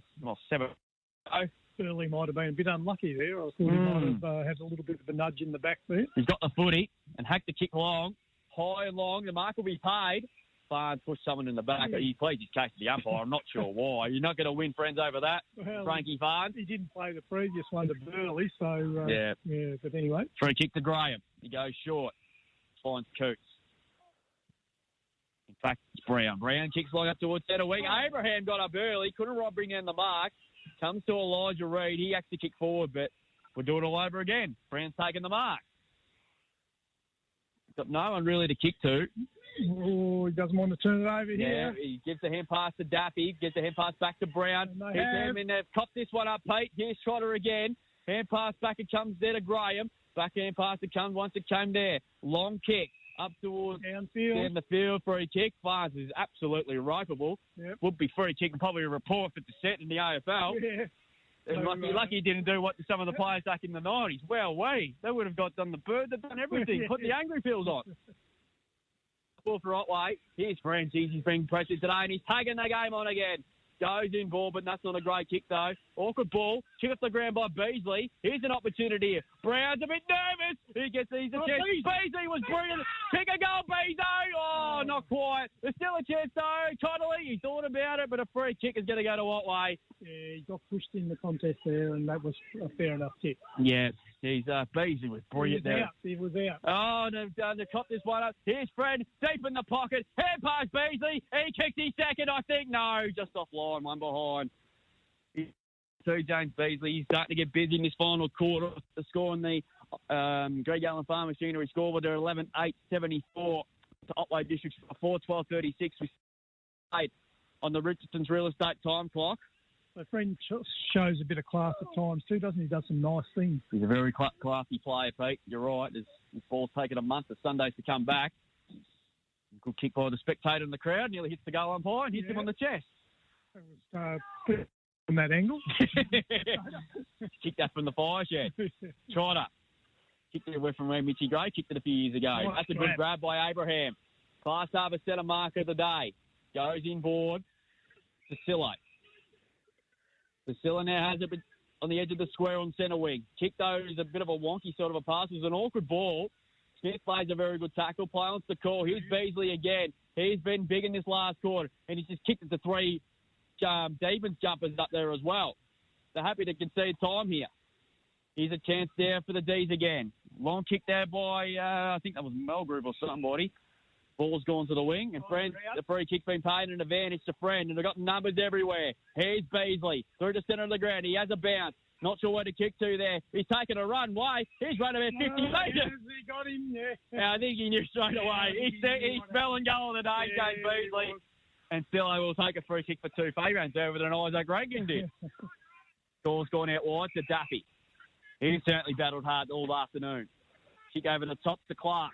7. Burley might have been a bit unlucky there. I thought he might have had a little bit of a nudge in the back there. He's got the footy and hacked the kick long. High and long. The mark will be paid. Barnes pushed someone in the back. He pleads his case to the umpire. I'm not sure why. You're not going to win friends over that, Frankie Barnes. He didn't play the previous one to Burley, so... yeah, but anyway. Free kick to Graham. He goes short. Finds Coots. In fact, it's Brown. Brown kicks long up towards centre wing. Abraham got up early. Couldn't bring down the mark. Comes to Elijah Reid. He has to kick forward, but we'll do it all over again. Brown's taking the mark. Got no one really to kick to. Oh, he doesn't want to turn it over here. Yeah, he gives the hand pass to Daffy. Gives the hand pass back to Brown. They've copped this one up, Pete. Here's Trotter again. Hand pass back. It comes there to Graham. Backhand pass. It comes once it came there. Long kick. Up towards down the field, free kick. Barnes is absolutely ropeable. Yep. Would be free kick and probably a report for dissent in the AFL. Yeah. It must be lucky he didn't do what some of the players back in the 90s. Well, they would have done the bird. They've done everything. Put the angry pills on. Ball for Otway. Here's Francis. He's being pressured today and he's taking the game on again. Goes in ball, but that's not a great kick, though. Awkward ball. Kick off the ground by Beasley. Here's an opportunity here. Brown's a bit nervous. He gets these a chance. Beasley was brilliant. Kick a goal, Beasley. Oh, not quite. There's still a chance, though. Connolly, he thought about it, but a free kick is going to go to Otway. Yeah, he got pushed in the contest there, and that was a fair enough kick. Yeah, Beasley was brilliant there. He was out. Oh, they've caught this one up. Here's Fred, deep in the pocket. Hand pass Beasley. He kicks his second, I think. No, just offline, one behind. James Beasley. He's starting to get busy in this final quarter. The score in the Greg Allen Farm Machinery scoreboard, they're 11-8-74 to Otway District 4-12-36 with 8 on the Richardson's real estate time clock. So Friend shows a bit of class at times too, doesn't he? Does some nice things. He's a very classy player, Pete. You're right. This ball's taken a month of Sundays to come back. Good kick by the spectator in the crowd. Nearly hits the goal umpire and hits him on the chest. It was from that angle. Kick that from the fire shed. Trotter. Kicked it away from Mitchie Gray. Kicked it a few years ago. Oh, that's a good grab by Abraham. Class Harbour centre mark of the day. Goes inboard. Facillo. Facillo now has it on the edge of the square on centre wing. Kick those, a bit of a wonky sort of a pass. It was an awkward ball. Smith plays a very good tackle. Play on the call. Here's Beasley again. He's been big in this last quarter, and he's just kicked it to three Devons jumpers up there as well. They're happy to concede time here. Here's a chance there for the D's again. Long kick there by, I think that was Melgrove or somebody. Ball's gone to the wing, and Friend, the free kick's been paid an advantage to Friend, and they've got numbers everywhere. Here's Beasley through the centre of the ground. He has a bounce. Not sure where to kick to there. He's taking a run. Why? He's run about 50 metres. He got him, yeah. I think he knew straight away. He's spelling goal of the day, James Beasley. And still, I will take a free kick for 2 favourites over than Isaac Reagan did. Score's gone out wide to Daffy. He's certainly battled hard all afternoon. Kick over the top to Clark.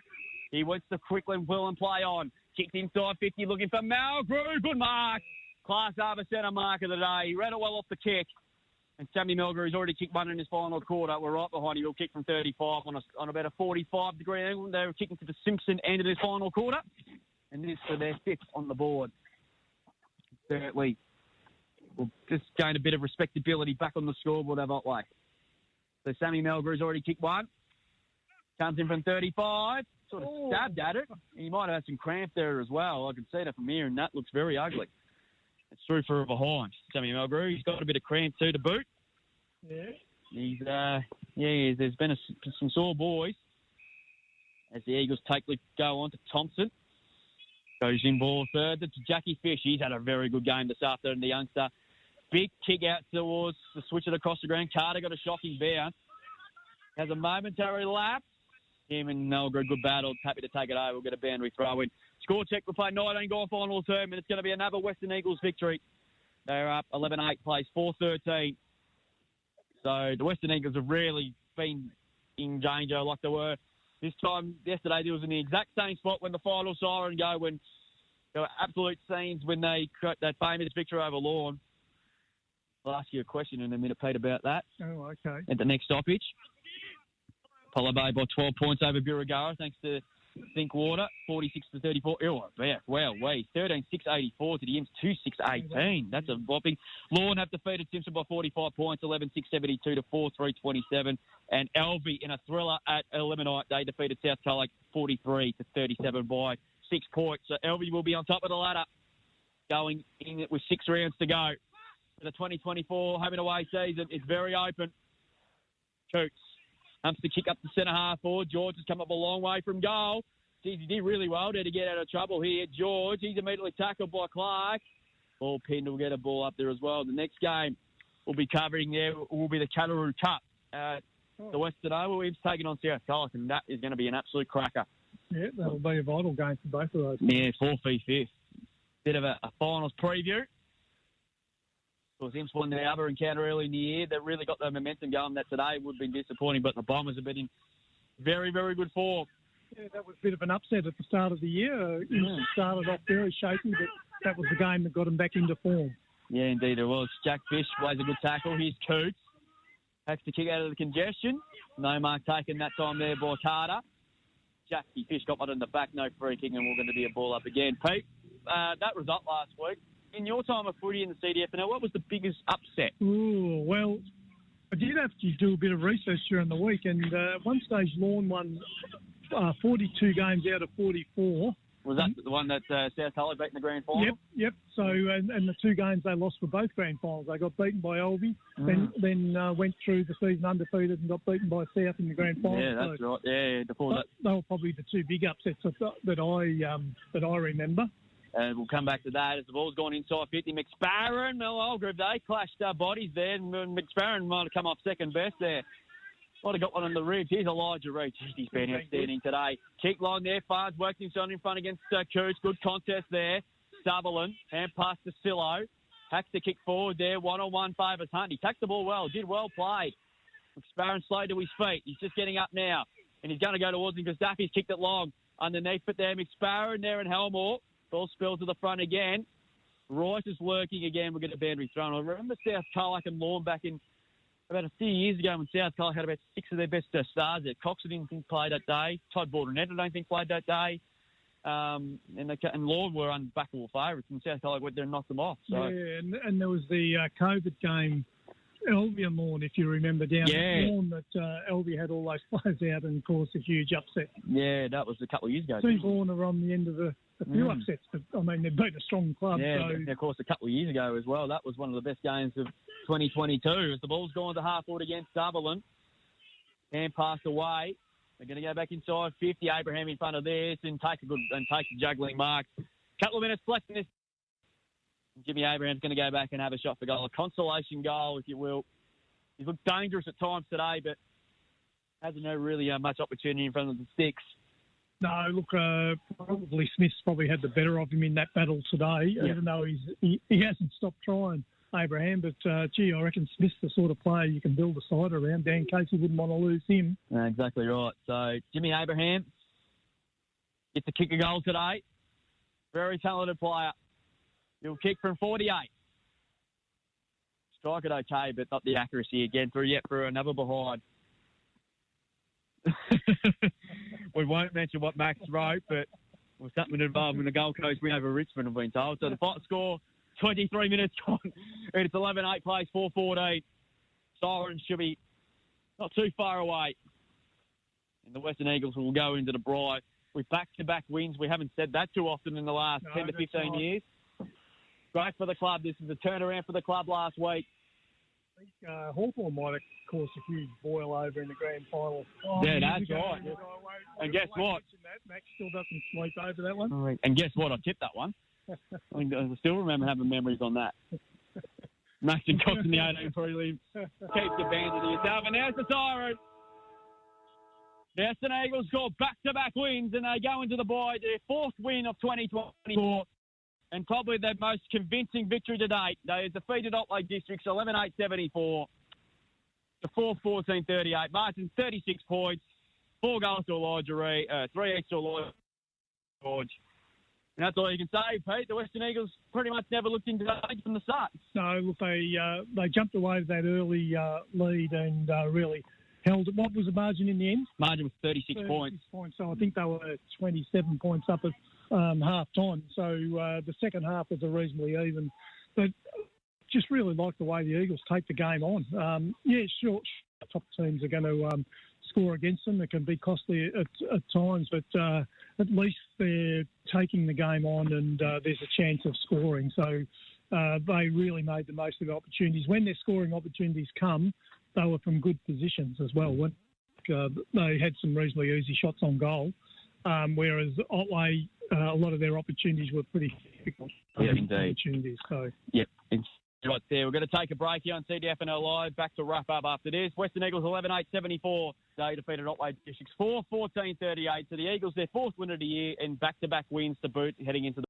He wants to quickly will and play on. Kicked inside 50, looking for Melgrove. Good mark. Class Harbour centre mark of the day. He ran it well off the kick. And Sammy Melgrove has already kicked one in his final quarter. We're right behind him. He'll kick from 35 on about a 45-degree angle. They were kicking to the Simpson end of this final quarter. And this for their 5th on the board. Certainly will just gain a bit of respectability back on the scoreboard of Otway. So Sammy Melgrove's already kicked one. Comes in from 35. Sort of stabbed at it. He might have had some cramp there as well. I can see that from here, and that looks very ugly. It's through for a behind. Sammy Melgrove, he's got a bit of cramp too to boot. Yeah. There's been some sore boys as the Eagles go on to Thompson. Goes in ball third to Jackie Fish. He's had a very good game this afternoon, the youngster. Big kick out towards the switch it across the ground. Carter got a shocking bounce. Has a momentary lapse. Him and Melgrove, good battle. Happy to take it over. We'll get a boundary throw in. Score check. We'll play 19 grand final term, and it's going to be another Western Eagles victory. They're up 11-8, plays 4-13. So the Western Eagles have really been in danger like they were this time yesterday. They was in the exact same spot when the final siren go, when there were absolute scenes when they got that famous victory over Lorne. I'll ask you a question in a minute, Pete, about that. Oh, okay. At the next stoppage. Apollo Bay by 12 points over Birregurra, thanks to Thinkwater, 46-34. Oh, wow, 13-6-84 to the Imps, 2-6-18. That's a whopping. Lorne have defeated Simpson by 45 points, 11-6-72 to 4-3-27. And Elvie in a thriller at Eliminite, they defeated South Colac 43-37 by 6 points. So Elvie will be on top of the ladder, going in with 6 rounds to go. For the 2024 home and away season, it's very open. Coots humps the kick up the centre half forward. George has come up a long way from goal. Geez, he did really well there to get out of trouble here. George, he's immediately tackled by Clark. Ball pinned, will get a ball up there as well. The next game we'll be covering there will be the Cattaroo Cup. The Western Oval, we've taken on South Colac, and that is going to be an absolute cracker. Yeah, that'll be a vital game for both of those. Yeah, 4 v 5. Bit of a finals preview. Of course, Imps won the other encounter early in the year. They really got the momentum going. That today would have been disappointing, but the Bombers have been in very, very good form. Yeah, that was a bit of an upset at the start of the year. It started off very shaky, but that was the game that got them back into form. Yeah, indeed it was. Jack Fish plays a good tackle. Here's Coots. Has to kick out of the congestion. No mark taken that time there by Carter. Jackie Fish got one in the back, no free kick, and we're going to be a ball up again. Pete, that result last week, in your time of footy in the CDFNL, what was the biggest upset? Ooh, well, I did have to do a bit of research during the week, and at one stage Lorne won 42 games out of 44. Was that the one that South Colac beat in the grand final? Yep. So, and the 2 games they lost for both grand finals. They got beaten by Elvie, then went through the season undefeated and got beaten by South in the grand final. Yeah, that's right. Yeah, they were probably the 2 big upsets that I remember. We'll come back to that as the ball's gone inside 50. McSparron, Melgrove, they clashed bodies there. McSparron might have come off second best there. Might have got one on the ribs. Here's Elijah Reed. He's been outstanding today. Kick line there. Farns worked himself in front against Coots. Good contest there. Sutherland. Hand pass to Sillo. Hacks the kick forward there. One-on-one favours Hunt. He tacked the ball well. Did well played. McSparron slow to his feet. He's just getting up now. And he's going to go towards him because Daffy's kicked it long. Underneath it there. McSparron there and Helmore. Ball spilled to the front again. Royce is lurking again. We're going to boundary thrown. I remember South Colac and Lawn back in about a few years ago when South Colac had about 6 of their best stars there. Cox didn't think played that day. Todd Bordernet I don't think played that day. And Lord were unbackable favourites, and South Colac went there and knocked them off. So. Yeah, and there was the COVID game, Elvia and Lawn, if you remember, down at Lawn, that Elvia had all those players out and caused a huge upset. Yeah, that was a couple of years ago. St. Lawn are on the end of a few upsets, but, I mean, they've beaten a strong club. Yeah, so. and of course, a couple of years ago as well. That was one of the best games of 2022 as the ball's gone to half forward against Sutherland. Hand passed away. They're going to go back inside 50. Abraham in front of this and take a juggling mark. Couple of minutes left in this. Jimmy Abraham's going to go back and have a shot for goal. A consolation goal, if you will. He's looked dangerous at times today, but hasn't had really much opportunity in front of the sticks. No, look, probably Smith's probably had the better of him in that battle today, even though he hasn't stopped trying, Abraham. But, I reckon Smith's the sort of player you can build a side around. Dan Casey wouldn't want to lose him. Exactly right. So, Jimmy Abraham gets to kick a goal today. Very talented player. He'll kick from 48. Strike it okay, but not the accuracy again for another behind. We won't mention what Max wrote, but it was something involved in the Gold Coast win over Richmond, I've been told. So the final score, 23 minutes gone, and it's 11-8 plays, 4-14. Sirens should be not too far away. And the Western Eagles will go into the Bri with back-to-back wins. We haven't said that too often in the last 10 to 15 years. Great for the club. This is a turnaround for the club last week. I think Hawthorn might have caused a huge boil over in the grand final. Yeah, that's right. And guess what? Max still doesn't sleep over that one. And guess what? I tipped that one. I still remember having memories on that. Max and Cox in the 18 prelim. Keep the band to yourself. And there's the siren. The Western Eagles score back-to-back wins, and they go into the bye, their fourth win of 2024. And probably their most convincing victory to date. They defeated Otway Districts 11-8-74 to 4-14-38. Martin, 36 points, 4 goals to Elijah Reid, 3 each to Elijah George. And that's all you can say, Pete. The Western Eagles pretty much never looked into that from the start. No, look, they jumped away with that early lead and really held it. What was the margin in the end? Margin was 36 points. So I think they were 27 points up at half time. So the second half was a reasonably even. But just really like the way the Eagles take the game on. Sure, top teams are going to score against them. It can be costly at times, but at least they're taking the game on and there's a chance of scoring. So they really made the most of the opportunities. When their scoring opportunities come, they were from good positions as well. When they had some reasonably easy shots on goal, whereas Otway, a lot of their opportunities were pretty difficult opportunities. So. Yep. Right there. We're going to take a break here on CDFNL Live. Back to wrap up after this. Western Eagles 11-8-74. They defeated Otway Districts 4-14-38. So the Eagles, their fourth win of the year and back-to-back wins to boot heading into the